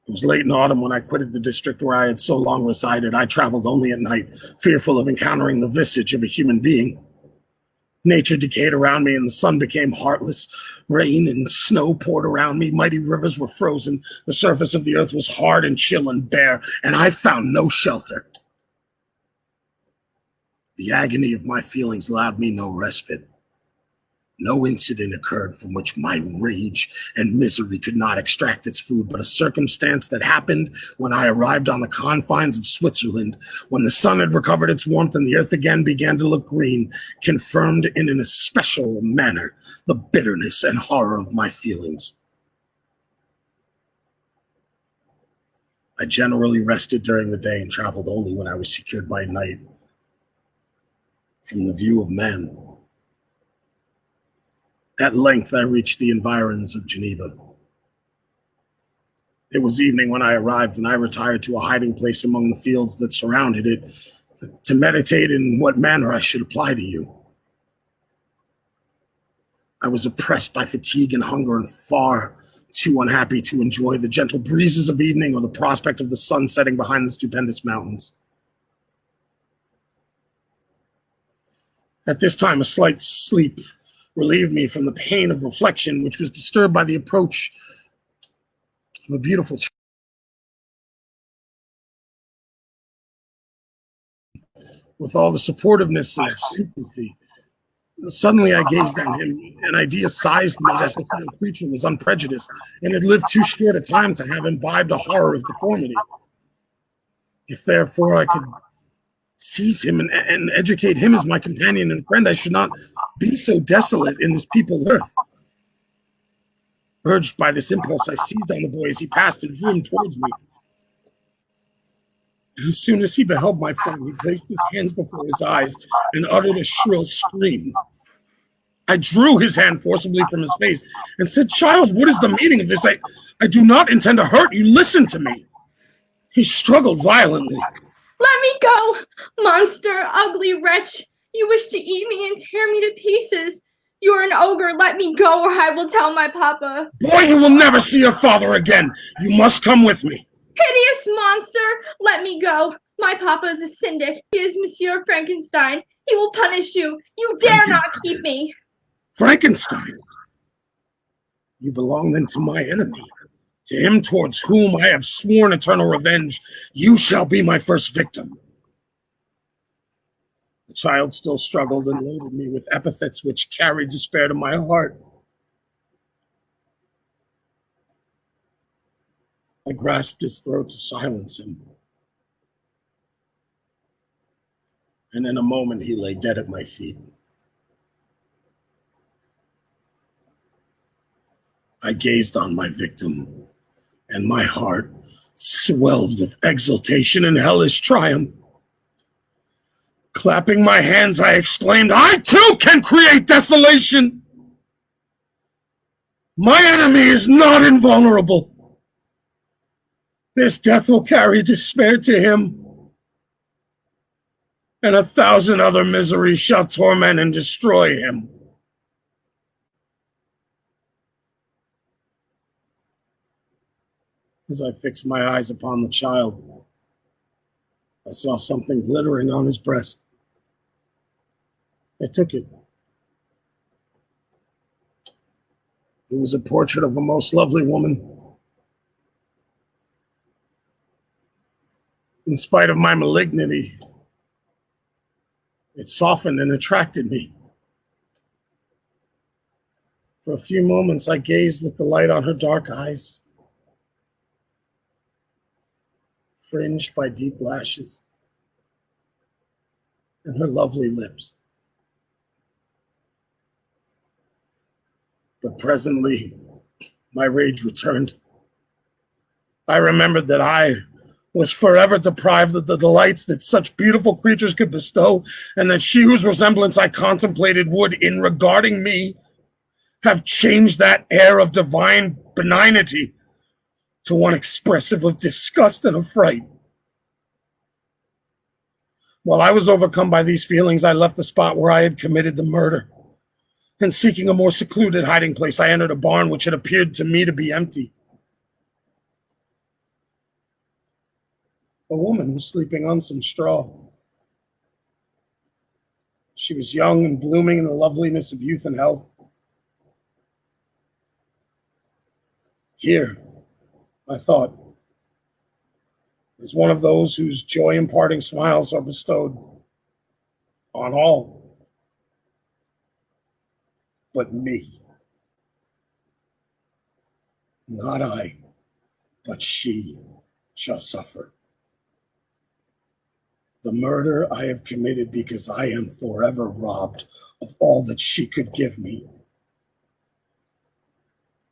It was late in autumn when I quitted the district where I had so long resided. I traveled only at night, fearful of encountering the visage of a human being. Nature decayed around me, and the sun became heartless. Rain and snow poured around me. Mighty rivers were frozen. The surface of the earth was hard and chill and bare, and I found no shelter. The agony of my feelings allowed me no respite. No incident occurred from which my rage and misery could not extract its food, but a circumstance that happened when I arrived on the confines of Switzerland, when the sun had recovered its warmth and the earth again began to look green, confirmed in an especial manner the bitterness and horror of my feelings. I generally rested during the day and traveled only when I was secured by night, from the view of man. At length I reached the environs of Geneva. It was evening when I arrived, and I retired to a hiding place among the fields that surrounded it to meditate in what manner I should apply to you. I was oppressed by fatigue and hunger and far too unhappy to enjoy the gentle breezes of evening or the prospect of the sun setting behind the stupendous mountains. At this time, a slight sleep relieved me from the pain of reflection, which was disturbed by the approach of a beautiful child. With all the supportiveness of infancy, suddenly I gazed on him. An idea seized me that this little creature was unprejudiced and had lived too short a time to have imbibed a horror of deformity. If therefore I could seize him and educate him as my companion and friend, I should not be so desolate in this peopled earth. Urged by this impulse, I seized on the boy as he passed and drew him towards me. As soon as he beheld my friend, he placed his hands before his eyes and uttered a shrill scream. I drew his hand forcibly from his face and said, "Child, what is the meaning of this? I do not intend to hurt you. Listen to me." He struggled violently. "Let me go, monster, ugly wretch. You wish to eat me and tear me to pieces. You are an ogre. Let me go, or I will tell my papa." "Boy, you will never see your father again. You must come with me." "Hideous monster, let me go. My papa is a syndic. He is Monsieur Frankenstein. He will punish you. You dare not keep me." "Frankenstein? You belong then to my enemy, to him towards whom I have sworn eternal revenge. You shall be my first victim." The child still struggled and loaded me with epithets which carried despair to my heart. I grasped his throat to silence him. And in a moment he lay dead at my feet. I gazed on my victim, and my heart swelled with exultation and hellish triumph. Clapping my hands, I exclaimed, "I too can create desolation! My enemy is not invulnerable. This death will carry despair to him, and 1,000 other miseries shall torment and destroy him." As I fixed my eyes upon the child, I saw something glittering on his breast. I took it. It was a portrait of a most lovely woman. In spite of my malignity, it softened and attracted me. For a few moments, I gazed with delight on her dark eyes, fringed by deep lashes, and her lovely lips. But presently, my rage returned. I remembered that I was forever deprived of the delights that such beautiful creatures could bestow, and that she whose resemblance I contemplated would, in regarding me, have changed that air of divine benignity to one expressive of disgust and affright. While I was overcome by these feelings, I left the spot where I had committed the murder, and seeking a more secluded hiding place, I entered a barn which had appeared to me to be empty. A woman was sleeping on some straw. She was young and blooming in the loveliness of youth and health. Here, I thought, is one of those whose joy-imparting smiles are bestowed on all but me. Not I, but she shall suffer. The murder I have committed because I am forever robbed of all that she could give me.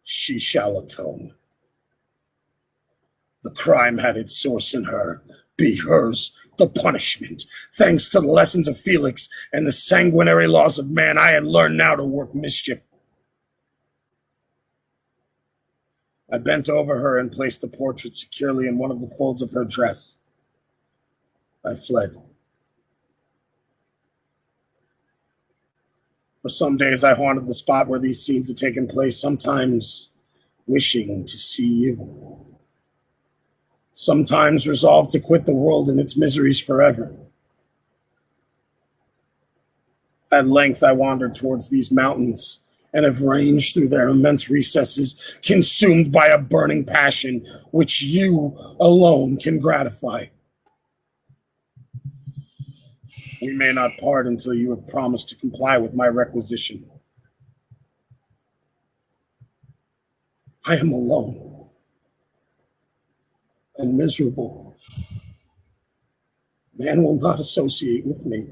She shall atone. The crime had its source in her, be hers, the punishment. Thanks to the lessons of Felix and the sanguinary laws of man, I had learned now to work mischief. I bent over her and placed the portrait securely in one of the folds of her dress. I fled. For some days I haunted the spot where these scenes had taken place, sometimes wishing to see you. Sometimes resolved to quit the world and its miseries forever. At length I wandered towards these mountains and have ranged through their immense recesses, consumed by a burning passion which you alone can gratify. We may not part until you have promised to comply with my requisition. I am alone and miserable. Man will not associate with me.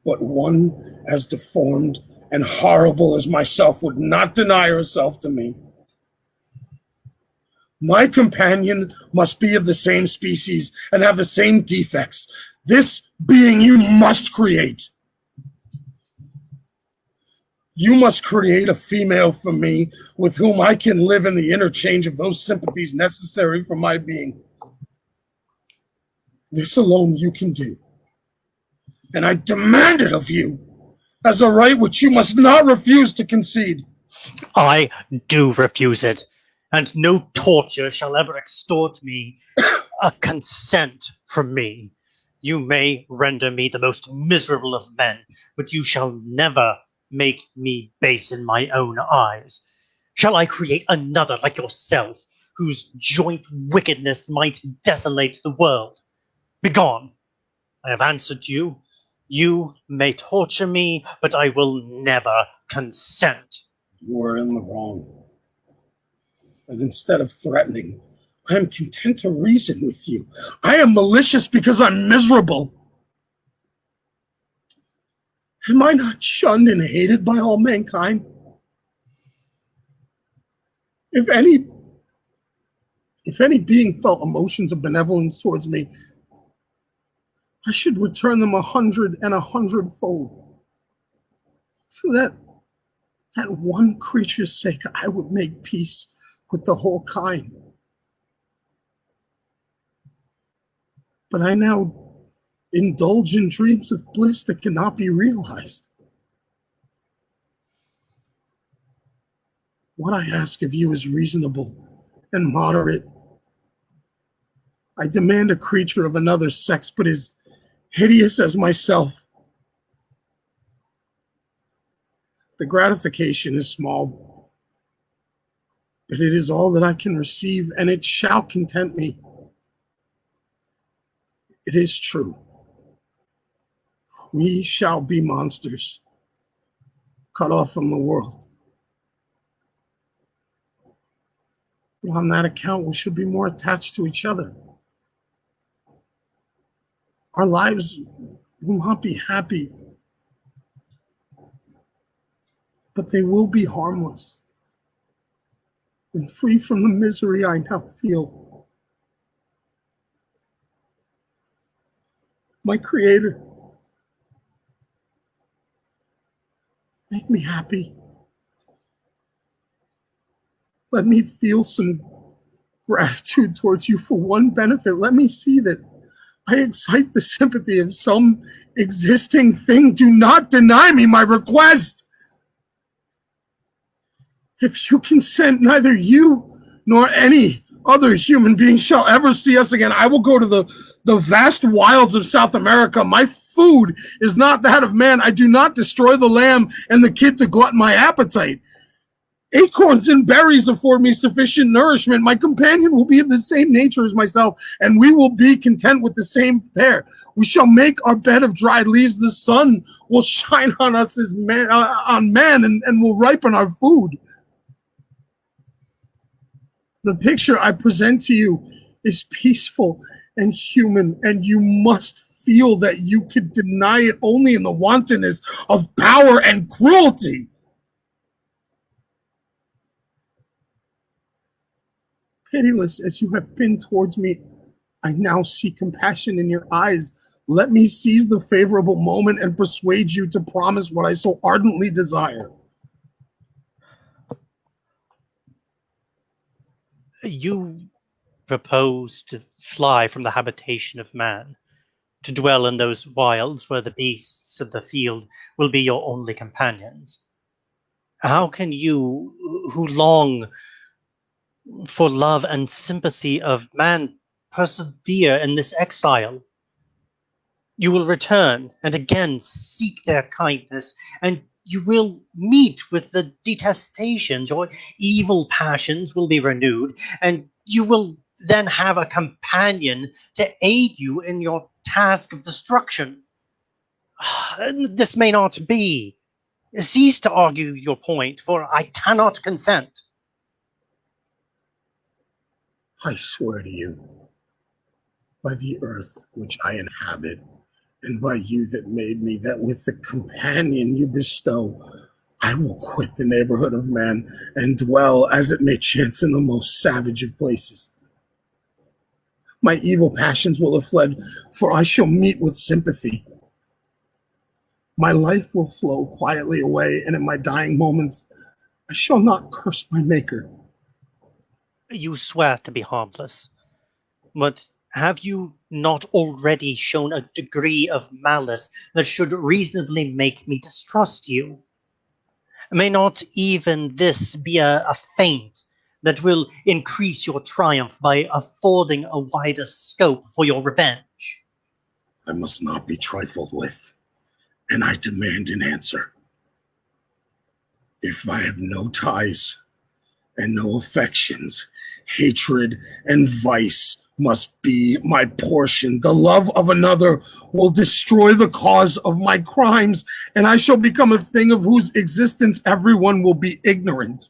But one as deformed and horrible as myself would not deny herself to me. My companion must be of the same species and have the same defects. This being you must create. You must create a female for me with whom I can live in the interchange of those sympathies necessary for my being. This alone you can do. And I demand it of you as a right which you must not refuse to concede. I do refuse it, and no torture shall ever extort me a consent from me. You may render me the most miserable of men, but you shall never make me base in my own eyes. Shall I create another like yourself, whose joint wickedness might desolate the world? Begone! I have answered you. You may torture me, but I will never consent. You are in the wrong. And instead of threatening, I am content to reason with you. I am malicious because I'm miserable. Am I not shunned and hated by all mankind? If any being felt emotions of benevolence towards me, I should return them 100 and 100-fold. For that one creature's sake, I would make peace with the whole kind. But I now indulge in dreams of bliss that cannot be realized. What I ask of you is reasonable and moderate. I demand a creature of another sex, but as hideous as myself. The gratification is small, but it is all that I can receive, and it shall content me. It is true. We shall be monsters, cut off from the world. But on that account, we should be more attached to each other. Our lives will not be happy, but they will be harmless and free from the misery I now feel. My Creator, make me happy. Let me feel some gratitude towards you for one benefit. Let me see that I excite the sympathy of some existing thing. Do not deny me my request. If you consent, neither you nor any other human being shall ever see us again. I will go to the vast wilds of South America. My food is not that of man. I do not destroy the lamb and the kid to glut my appetite. Acorns and berries afford me sufficient nourishment. My companion will be of the same nature as myself, and we will be content with the same fare. We shall make our bed of dried leaves. The sun will shine on us as man, and will ripen our food. The picture I present to you is peaceful and human, and you must feel that you could deny it only in the wantonness of power and cruelty. pitiless as you have been towards me, I now see compassion in your eyes. Let me seize the favorable moment and persuade you to promise what I so ardently desire. You propose to fly from the habitation of man, to dwell in those wilds where the beasts of the field will be your only companions. How can you, who long for love and sympathy of man, persevere in this exile? You will return and again seek their kindness, and you will meet with the detestations. Your evil passions will be renewed, and you will then have a companion to aid you in your task of destruction. This may not be. Cease to argue your point, for I cannot consent. I swear to you, by the earth which I inhabit, and by you that made me, that with the companion you bestow, I will quit the neighborhood of man and dwell as it may chance in the most savage of places. My evil passions will have fled, for I shall meet with sympathy. My life will flow quietly away, and in my dying moments, I shall not curse my Maker. You swear to be harmless, but have you not already shown a degree of malice that should reasonably make me distrust you? May not even this be a feint that will increase your triumph by affording a wider scope for your revenge? I must not be trifled with, and I demand an answer. If I have no ties and no affections, hatred and vice must be my portion. The love of another will destroy the cause of my crimes, and I shall become a thing of whose existence everyone will be ignorant.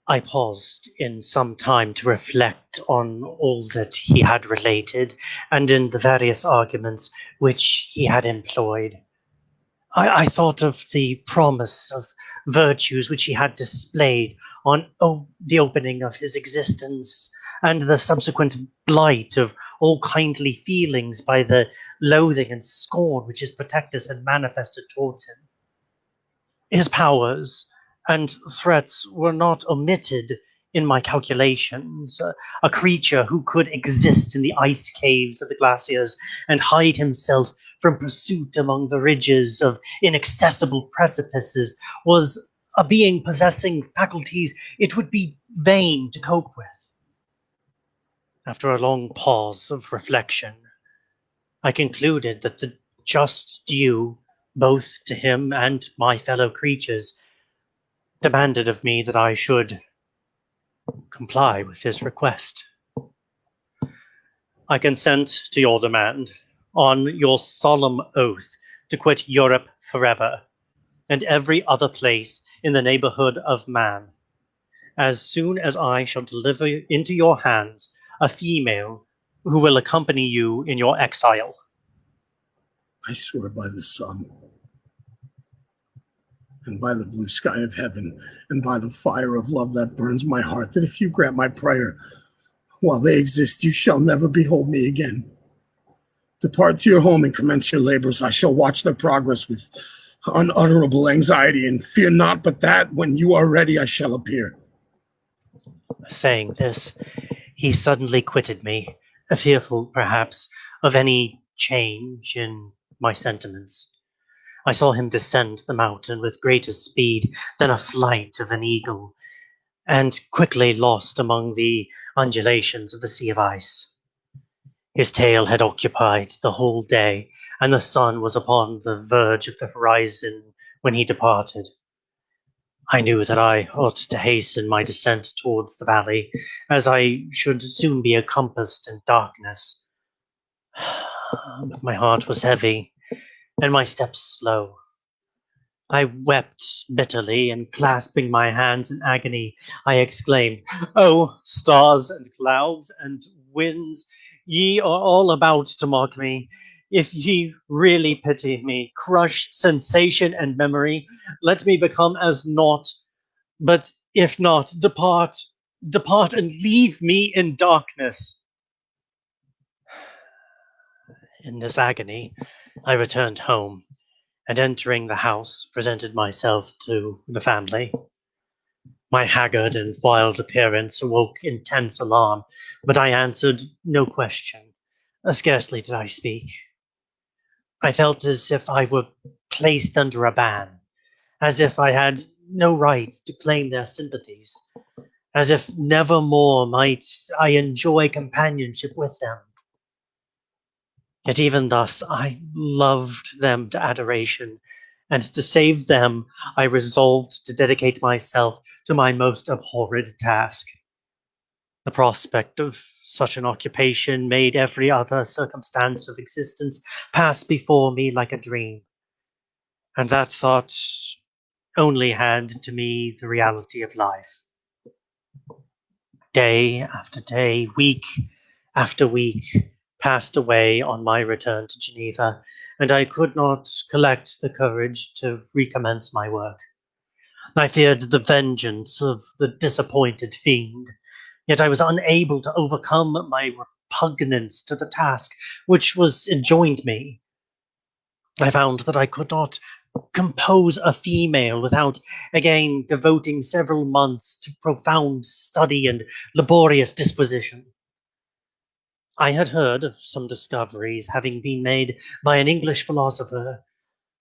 I paused in some time to reflect on all that he had related, and in the various arguments which he had employed. I thought of the promise of virtues which he had displayed on the opening of his existence, and the subsequent blight of all kindly feelings by the loathing and scorn which his protectors had manifested towards him. His powers and threats were not omitted in my calculations. A creature who could exist in the ice caves of the glaciers and hide himself from pursuit among the ridges of inaccessible precipices was a being possessing faculties it would be vain to cope with. After a long pause of reflection, I concluded that the just due, both to him and my fellow creatures, demanded of me that I should comply with his request. I consent to your demand, on your solemn oath to quit Europe forever, and every other place in the neighborhood of man, as soon as I shall deliver into your hands a female who will accompany you in your exile. I swear by the sun, and by the blue sky of heaven, and by the fire of love that burns my heart, that if you grant my prayer, while they exist, you shall never behold me again. Depart to your home and commence your labors. I shall watch their progress with unutterable anxiety, and fear not but that, when you are ready, I shall appear. Saying this, he suddenly quitted me, fearful, perhaps, of any change in my sentiments. I saw him descend the mountain with greater speed than a flight of an eagle, and quickly lost among the undulations of the sea of ice. His tail had occupied the whole day, and the sun was upon the verge of the horizon when he departed. I knew that I ought to hasten my descent towards the valley, as I should soon be encompassed in darkness. But my heart was heavy, and my steps slow. I wept bitterly, and clasping my hands in agony, I exclaimed, "Oh, stars and clouds and winds, ye are all about to mock me. If ye really pity me, crush sensation and memory. Let me become as naught. But If not, depart and leave me in darkness. In this agony, I returned home, and entering the house, presented myself to the family. My haggard and wild appearance awoke intense alarm, but I answered no question. Scarcely did I speak. I felt as if I were placed under a ban, as if I had no right to claim their sympathies, as if never more might I enjoy companionship with them. Yet even thus I loved them to adoration, and to save them I resolved to dedicate myself to my most abhorred task. The prospect of such an occupation made every other circumstance of existence pass before me like a dream, and that thought only had to me the reality of life. Day after day, week after week, passed away on my return to Geneva, and I could not collect the courage to recommence my work. I feared the vengeance of the disappointed fiend, yet I was unable to overcome my repugnance to the task which was enjoined me. I found that I could not compose a female without again devoting several months to profound study and laborious disposition. I had heard of some discoveries having been made by an English philosopher,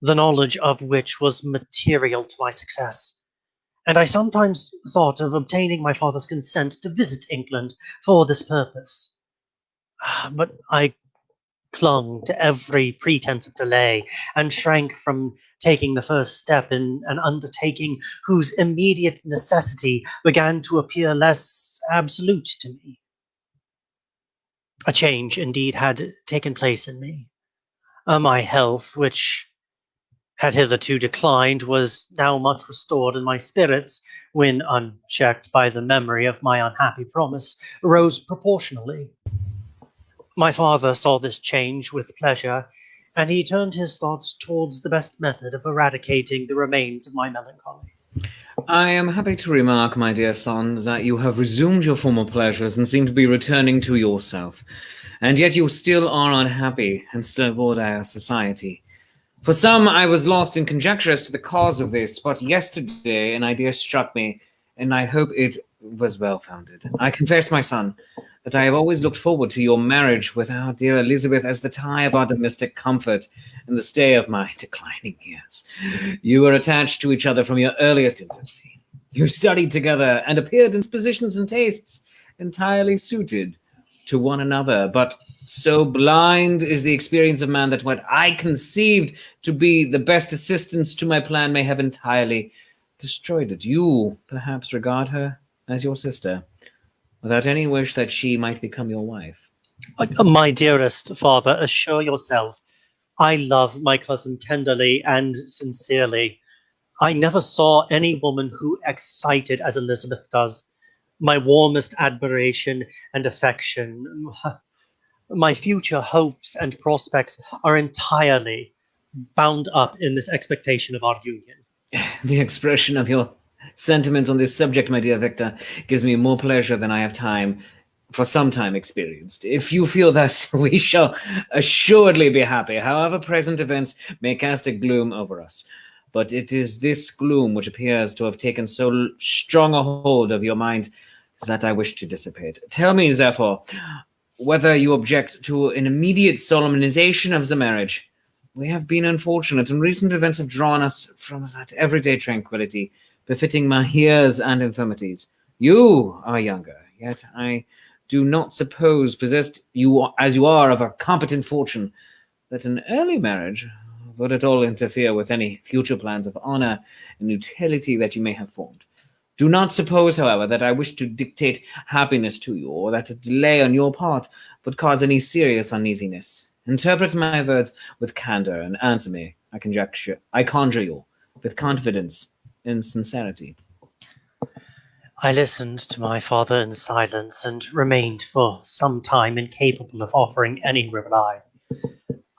the knowledge of which was material to my success, and I sometimes thought of obtaining my father's consent to visit England for this purpose. But I clung to every pretense of delay, and shrank from taking the first step in an undertaking whose immediate necessity began to appear less absolute to me. A change, indeed, had taken place in me. My health, which had hitherto declined, was now much restored, and my spirits, when unchecked by the memory of my unhappy promise, rose proportionally. My father saw this change with pleasure, and he turned his thoughts towards the best method of eradicating the remains of my melancholy. I am happy to remark, my dear son, that you have resumed your former pleasures and seem to be returning to yourself. And yet you still are unhappy and still avoid our society. For some, I was lost in conjecture as to the cause of this, but yesterday an idea struck me, and I hope it was well-founded. I confess, my son, that I have always looked forward to your marriage with our dear Elizabeth as the tie of our domestic comfort and the stay of my declining years. You were attached to each other from your earliest infancy. You studied together and appeared in positions and tastes entirely suited to one another, but so blind is the experience of man that what I conceived to be the best assistance to my plan may have entirely destroyed it. You perhaps regard her as your sister, without any wish that she might become your wife. My dearest father, assure yourself, I love my cousin tenderly and sincerely. I never saw any woman who excited as Elizabeth does. My warmest admiration and affection, my future hopes and prospects are entirely bound up in this expectation of our union. The expression of your sentiments on this subject, my dear Victor, gives me more pleasure than I have for some time experienced. If you feel thus, we shall assuredly be happy, however present events may cast a gloom over us. But it is this gloom which appears to have taken so strong a hold of your mind that I wish to dissipate. Tell me, therefore, whether you object to an immediate solemnization of the marriage. We have been unfortunate, and recent events have drawn us from that everyday tranquility, befitting my years and infirmities. You are younger, yet I do not suppose, possessed you as you are of a competent fortune, that an early marriage would at all interfere with any future plans of honor and utility that you may have formed. Do not suppose, however, that I wish to dictate happiness to you, or that a delay on your part would cause any serious uneasiness. Interpret my words with candor, and answer me, I conjure you, with confidence and sincerity. I listened to my father in silence, and remained for some time incapable of offering any reply.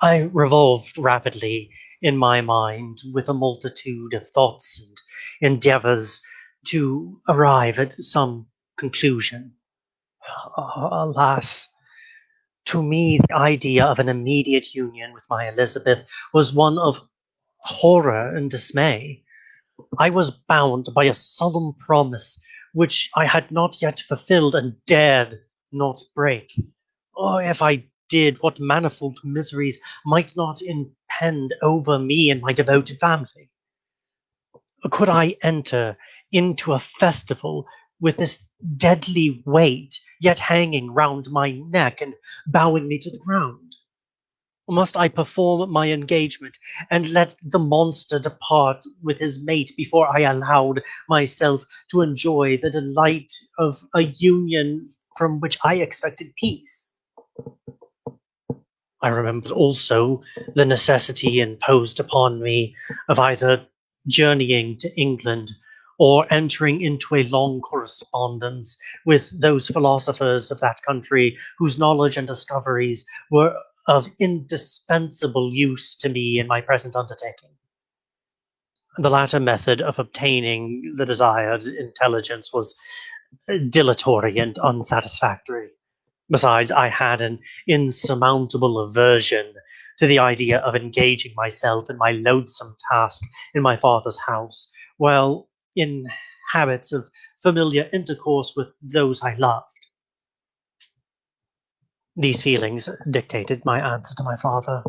I revolved rapidly in my mind with a multitude of thoughts and endeavors to arrive at some conclusion. Alas, to me, the idea of an immediate union with my Elizabeth was one of horror and dismay. I was bound by a solemn promise which I had not yet fulfilled and dared not break. Oh, if I did, what manifold miseries might not impend over me and my devoted family? Could I enter into a festival with this deadly weight yet hanging round my neck and bowing me to the ground? Must I perform my engagement and let the monster depart with his mate before I allowed myself to enjoy the delight of a union from which I expected peace? I remembered also the necessity imposed upon me of either journeying to England or entering into a long correspondence with those philosophers of that country whose knowledge and discoveries were of indispensable use to me in my present undertaking. The latter method of obtaining the desired intelligence was dilatory and unsatisfactory. Besides, I had an insurmountable aversion to the idea of engaging myself in my loathsome task in my father's house, while in habits of familiar intercourse with those I loved. These feelings dictated my answer to my father.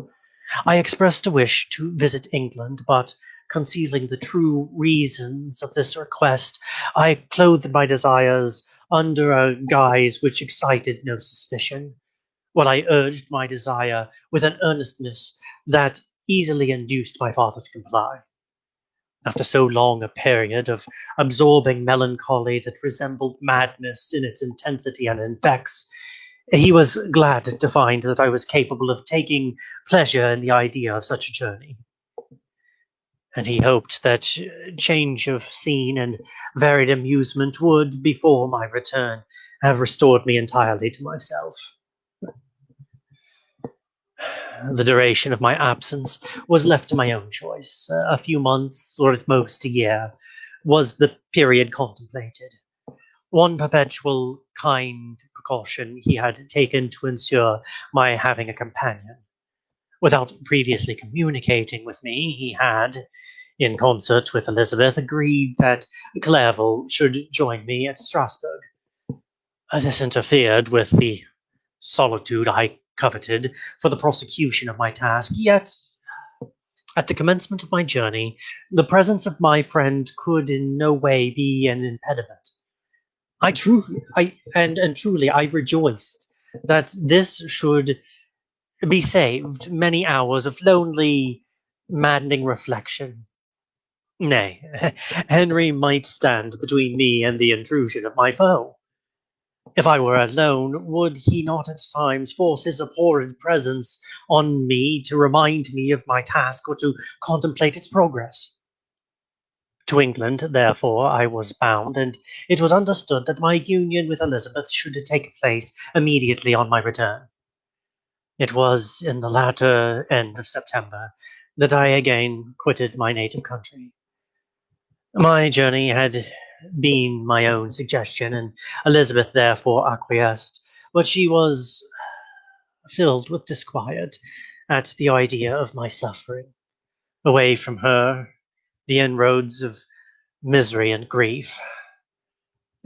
I expressed a wish to visit England, but concealing the true reasons of this request, I clothed my desires under a guise which excited no suspicion, while I urged my desire with an earnestness that easily induced my father to comply. After so long a period of absorbing melancholy that resembled madness in its intensity and effects, he was glad to find that I was capable of taking pleasure in the idea of such a journey. And he hoped that change of scene and varied amusement would, before my return, have restored me entirely to myself. The duration of my absence was left to my own choice. A few months, or at most a year, was the period contemplated. One perpetual kind precaution he had taken to ensure my having a companion. Without previously communicating with me, he had, in concert with Elizabeth, agreed that Clerval should join me at Strasbourg. This interfered with the solitude I coveted for the prosecution of my task, yet at the commencement of my journey, the presence of my friend could in no way be an impediment. Truly I rejoiced that this should be saved many hours of lonely, maddening reflection. Nay, Henry might stand between me and the intrusion of my foe. If I were alone, would he not at times force his abhorred presence on me to remind me of my task or to contemplate its progress? To England, therefore, I was bound, and it was understood that my union with Elizabeth should take place immediately on my return. It was in the latter end of September that I again quitted my native country. My journey had been my own suggestion, and Elizabeth therefore acquiesced, but she was filled with disquiet at the idea of my suffering. Away from her, the inroads of misery and grief.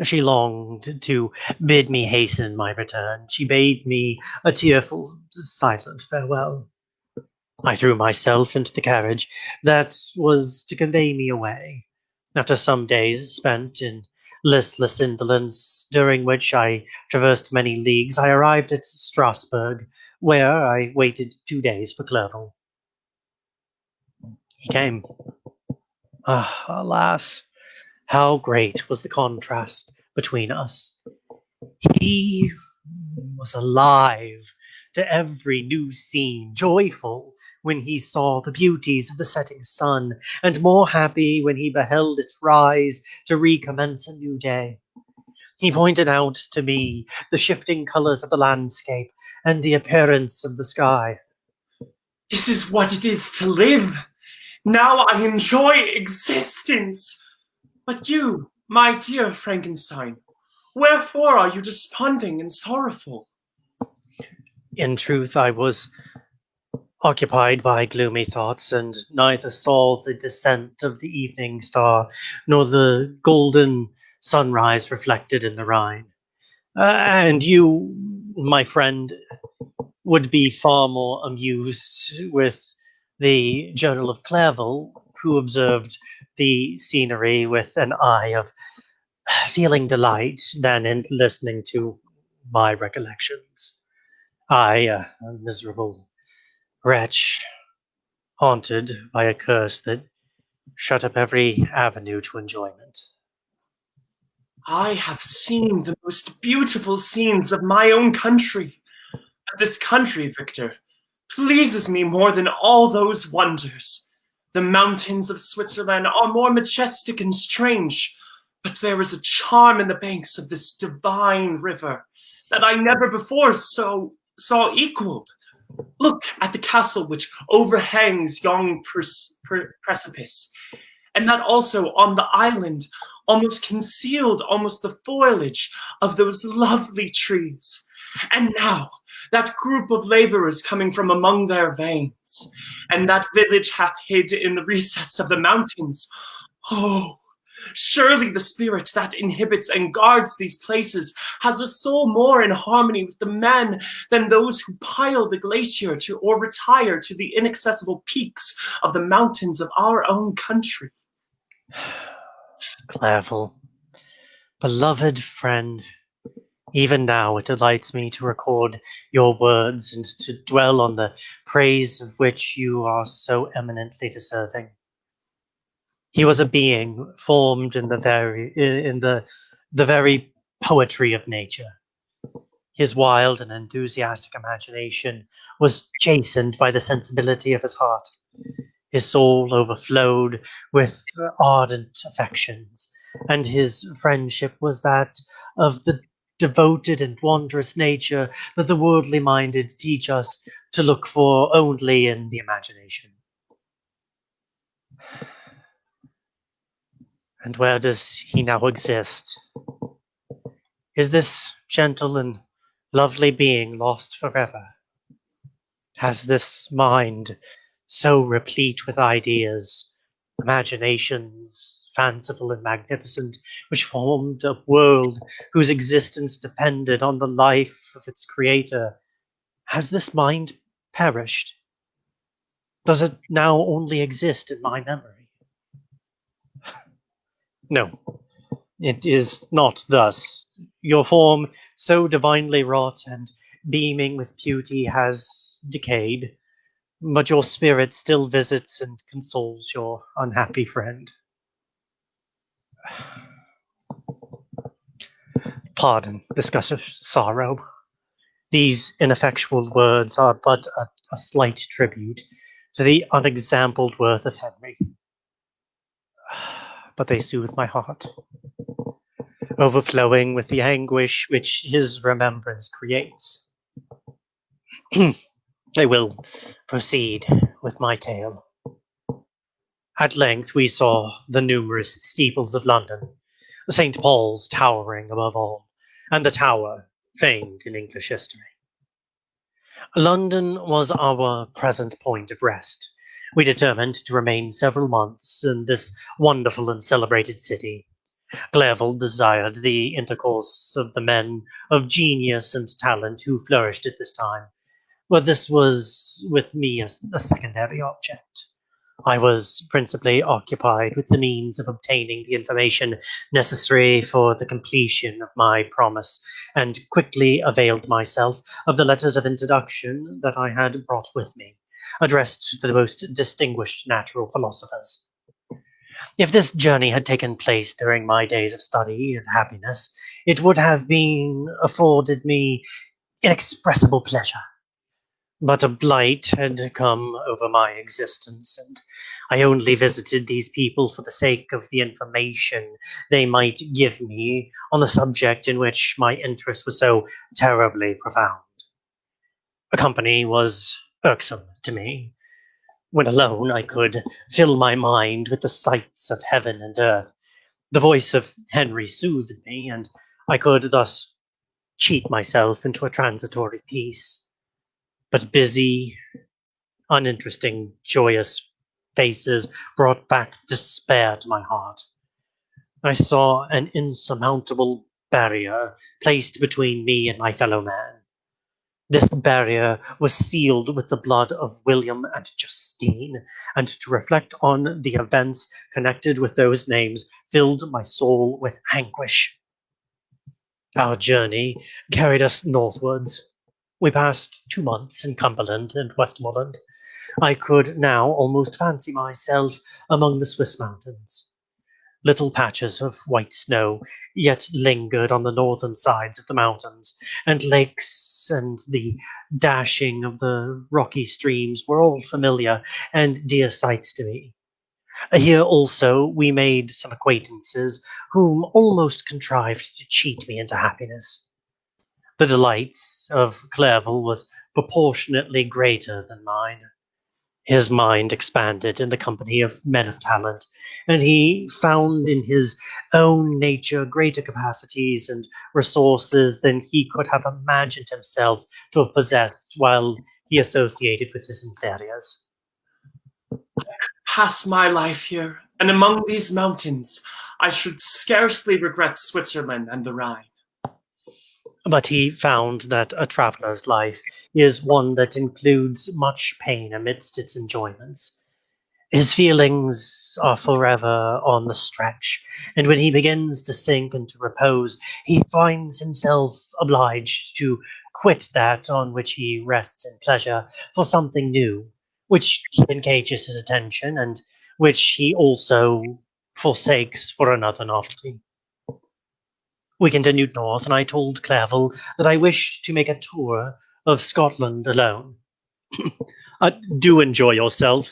She longed to bid me hasten my return. She bade me a tearful, silent farewell. I threw myself into the carriage that was to convey me away. After some days spent in listless indolence, during which I traversed many leagues, I arrived at Strasbourg, where I waited 2 days for Clerval. He came. Alas, how great was the contrast between us. He was alive to every new scene, joyful when he saw the beauties of the setting sun, and more happy when he beheld it rise to recommence a new day. He pointed out to me the shifting colors of the landscape and the appearance of the sky. This is what it is to live. Now I enjoy existence. But you, My dear Frankenstein, wherefore are you desponding and sorrowful? In truth, I was occupied by gloomy thoughts, and neither saw the descent of the evening star, nor the golden sunrise reflected in the Rhine. And you, my friend, would be far more amused with the Journal of Clairville, who observed the scenery with an eye of feeling delight than in listening to my recollections. I, a miserable wretch, haunted by a curse that shut up every avenue to enjoyment. I have seen the most beautiful scenes of my own country. And this country, Victor, pleases me more than all those wonders. The mountains of Switzerland are more majestic and strange, but there is a charm in the banks of this divine river that I never before saw equaled. Look at the castle which overhangs yon precipice, and that also on the island, almost concealed almost the foliage of those lovely trees. And now that group of laborers coming from among their veins, and that village hath hid in the recess of the mountains. Oh, surely the spirit that inhabits and guards these places has a soul more in harmony with the men than those who pile the glacier to or retire to the inaccessible peaks of the mountains of our own country. Clairville, beloved friend, even now it delights me to record your words and to dwell on the praise of which you are so eminently deserving. He was a being formed in the very poetry of nature. His wild and enthusiastic imagination was chastened by the sensibility of his heart. His soul overflowed with ardent affections, and his friendship was that of the devoted and wondrous nature that the worldly minded teach us to look for only in the imagination. And where does he now exist? Is this gentle and lovely being lost forever? Has this mind, so replete with ideas, imaginations, fanciful and magnificent, which formed a world whose existence depended on the life of its creator, has this mind perished? Does it now only exist in my memory? No, it is not thus. Your form, so divinely wrought and beaming with beauty, has decayed, but your spirit still visits and consoles your unhappy friend. Pardon this gush of sorrow. These ineffectual words are but a slight tribute to the unexampled worth of Henry. But they soothe my heart, overflowing with the anguish which his remembrance creates. I will proceed with my tale. At length we saw the numerous steeples of London, St. Paul's towering above all, and the Tower, famed in English history. London was our present point of rest. We determined to remain several months in this wonderful and celebrated city. Clairville desired the intercourse of the men of genius and talent who flourished at this time, but this was with me a secondary object. I was principally occupied with the means of obtaining the information necessary for the completion of my promise, and quickly availed myself of the letters of introduction that I had brought with me, addressed to the most distinguished natural philosophers. If this journey had taken place during my days of study and happiness, it would have been afforded me inexpressible pleasure. But a blight had come over my existence, and I only visited these people for the sake of the information they might give me on the subject in which my interest was so terribly profound. A company was irksome to me. When alone, I could fill my mind with the sights of heaven and earth, The voice of Henry soothed me, and I could thus cheat myself into a transitory peace. But busy, uninteresting, joyous faces brought back despair to my heart. I saw an insurmountable barrier placed between me and my fellow man. This barrier was sealed with the blood of William and Justine, and to reflect on the events connected with those names filled my soul with anguish. Our journey carried us northwards. We passed 2 months in Cumberland and Westmoreland. I could now almost fancy myself among the Swiss mountains. Little patches of white snow yet lingered on the northern sides of the mountains, and lakes and the dashing of the rocky streams were all familiar and dear sights to me. Here also we made some acquaintances whom almost contrived to cheat me into happiness. The delights of Clerval was proportionately greater than mine. His mind expanded in the company of men of talent, and he found in his own nature greater capacities and resources than he could have imagined himself to have possessed while he associated with his inferiors. Pass my life here, and among these mountains, I should scarcely regret Switzerland and the Rhine. But he found that a traveller's life is one that includes much pain amidst its enjoyments. His feelings are forever on the stretch, and when he begins to sink into repose, he finds himself obliged to quit that on which he rests in pleasure for something new, which engages his attention, and which he also forsakes for another novelty. We continued north, and I told Clerval that I wished to make a tour of Scotland alone. Do enjoy yourself,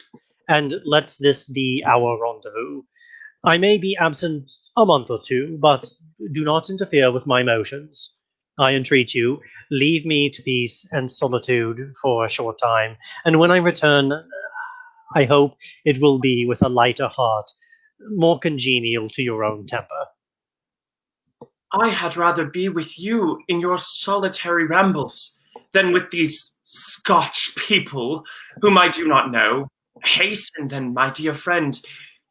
and let this be our rendezvous. I may be absent a month or two, but do not interfere with my motions. I entreat you, leave me to peace and solitude for a short time, and when I return, I hope it will be with a lighter heart, more congenial to your own temper. I had rather be with you in your solitary rambles than with these Scotch people whom I do not know. Hasten then, my dear friend,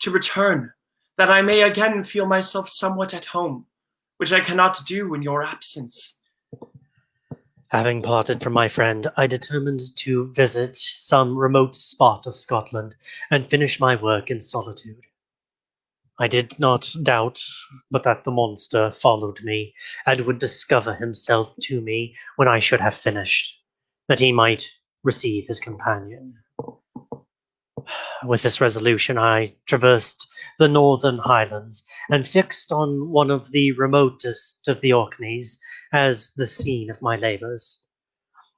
to return, that I may again feel myself somewhat at home, which I cannot do in your absence. Having parted from my friend, I determined to visit some remote spot of Scotland and finish my work in solitude. I did not doubt but that the monster followed me, and would discover himself to me when I should have finished, that he might receive his companion. With this resolution, I traversed the northern highlands, and fixed on one of the remotest of the Orkneys as the scene of my labours.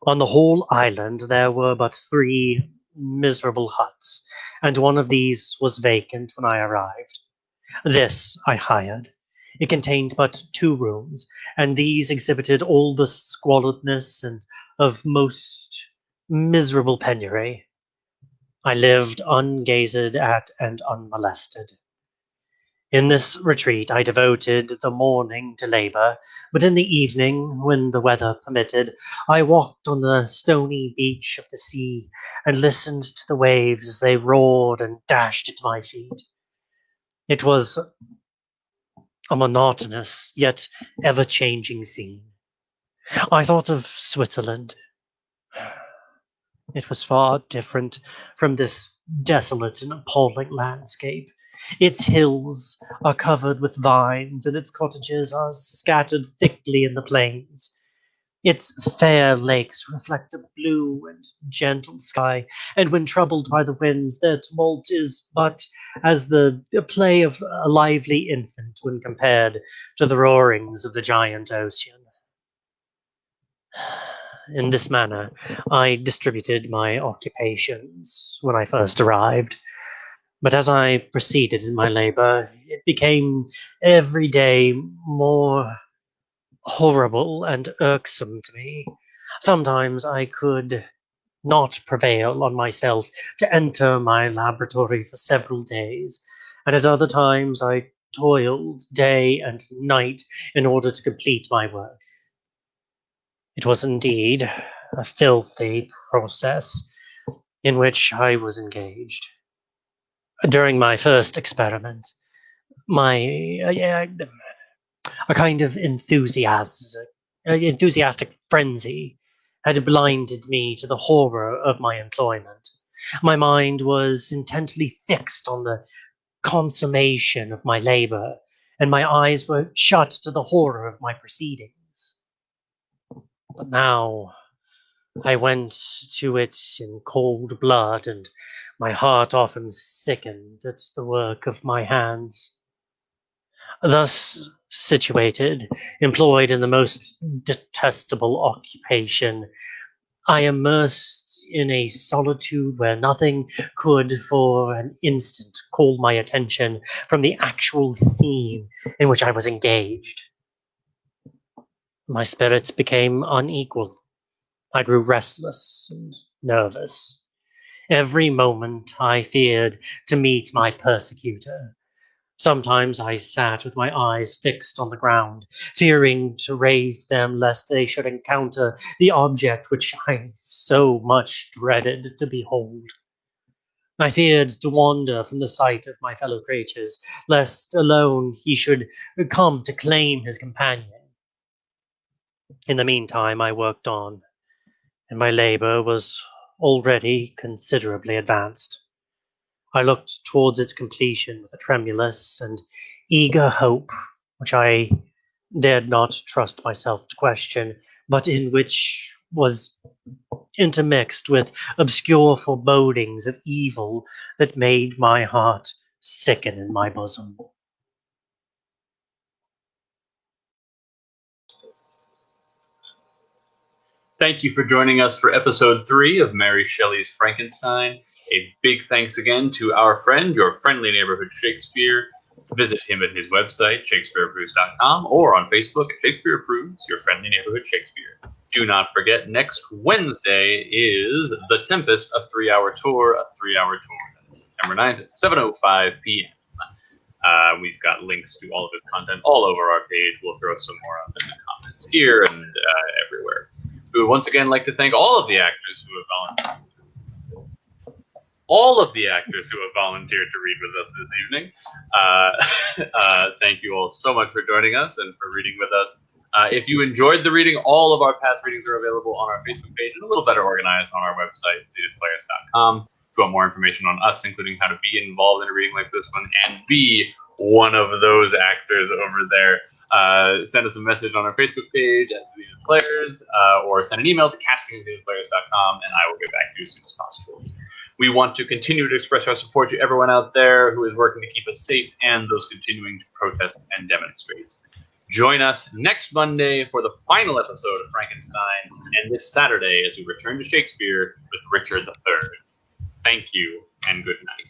On the whole island there were but 3 miserable huts, and one of these was vacant when I arrived. This I hired. It contained but 2 rooms, and these exhibited all the squalidness and of most miserable penury. I lived ungazed at and unmolested. In this retreat I devoted the morning to labour, but in the evening, when the weather permitted, I walked on the stony beach of the sea, and listened to the waves as they roared and dashed at my feet. It was a monotonous, yet ever-changing scene. I thought of Switzerland. It was far different from this desolate and appalling landscape. Its hills are covered with vines, and its cottages are scattered thickly in the plains. Its fair lakes reflect a blue and gentle sky, and when troubled by the winds, their tumult is but as the play of a lively infant when compared to the roarings of the giant ocean. In this manner, I distributed my occupations when I first arrived, but as I proceeded in my labor, it became every day more horrible and irksome to me. Sometimes I could not prevail on myself to enter my laboratory for several days, and at other times I toiled day and night in order to complete my work. It was indeed a filthy process in which I was engaged. During my first experiment, a kind of enthusiastic frenzy had blinded me to the horror of my employment. My mind was intently fixed on the consummation of my labor, and my eyes were shut to the horror of my proceedings. But now I went to it in cold blood, and my heart often sickened at the work of my hands. Thus situated, employed in the most detestable occupation, I immersed in a solitude where nothing could for an instant call my attention from the actual scene in which I was engaged. My spirits became unequal. I grew restless and nervous. Every moment I feared to meet my persecutor. Sometimes I sat with my eyes fixed on the ground, fearing to raise them lest they should encounter the object which I so much dreaded to behold. I feared to wander from the sight of my fellow creatures, lest alone he should come to claim his companion. In the meantime, I worked on, and my labor was already considerably advanced. I looked towards its completion with a tremulous and eager hope, which I dared not trust myself to question, but in which was intermixed with obscure forebodings of evil that made my heart sicken in my bosom. Thank you for joining us for episode 3 of Mary Shelley's Frankenstein. A big thanks again to our friend, your friendly neighborhood Shakespeare. Visit him at his website, shakespeareapproves.com, or on Facebook, Shakespeare Approves, your friendly neighborhood Shakespeare. Do not forget, next Wednesday is The Tempest, a 3-hour tour. That's September 9th at 7:05 p.m. We've got links to all of his content all over our page. We'll throw some more up in the comments here and everywhere. We would once again like to thank all of the actors who have volunteered to read with us this evening. Thank you all so much for joining us and for reading with us. If you enjoyed the reading, all of our past readings are available on our Facebook page and a little better organized on our website, zenithplayers.com. If you want more information on us, including how to be involved in a reading like this one and be one of those actors over there, send us a message on our Facebook page at Zenith Players, or send an email to casting@zenithplayers.com, and I will get back to you as soon as possible. We want to continue to express our support to everyone out there who is working to keep us safe and those continuing to protest and demonstrate. Join us next Monday for the final episode of Frankenstein, and this Saturday as we return to Shakespeare with Richard III. Thank you, and good night.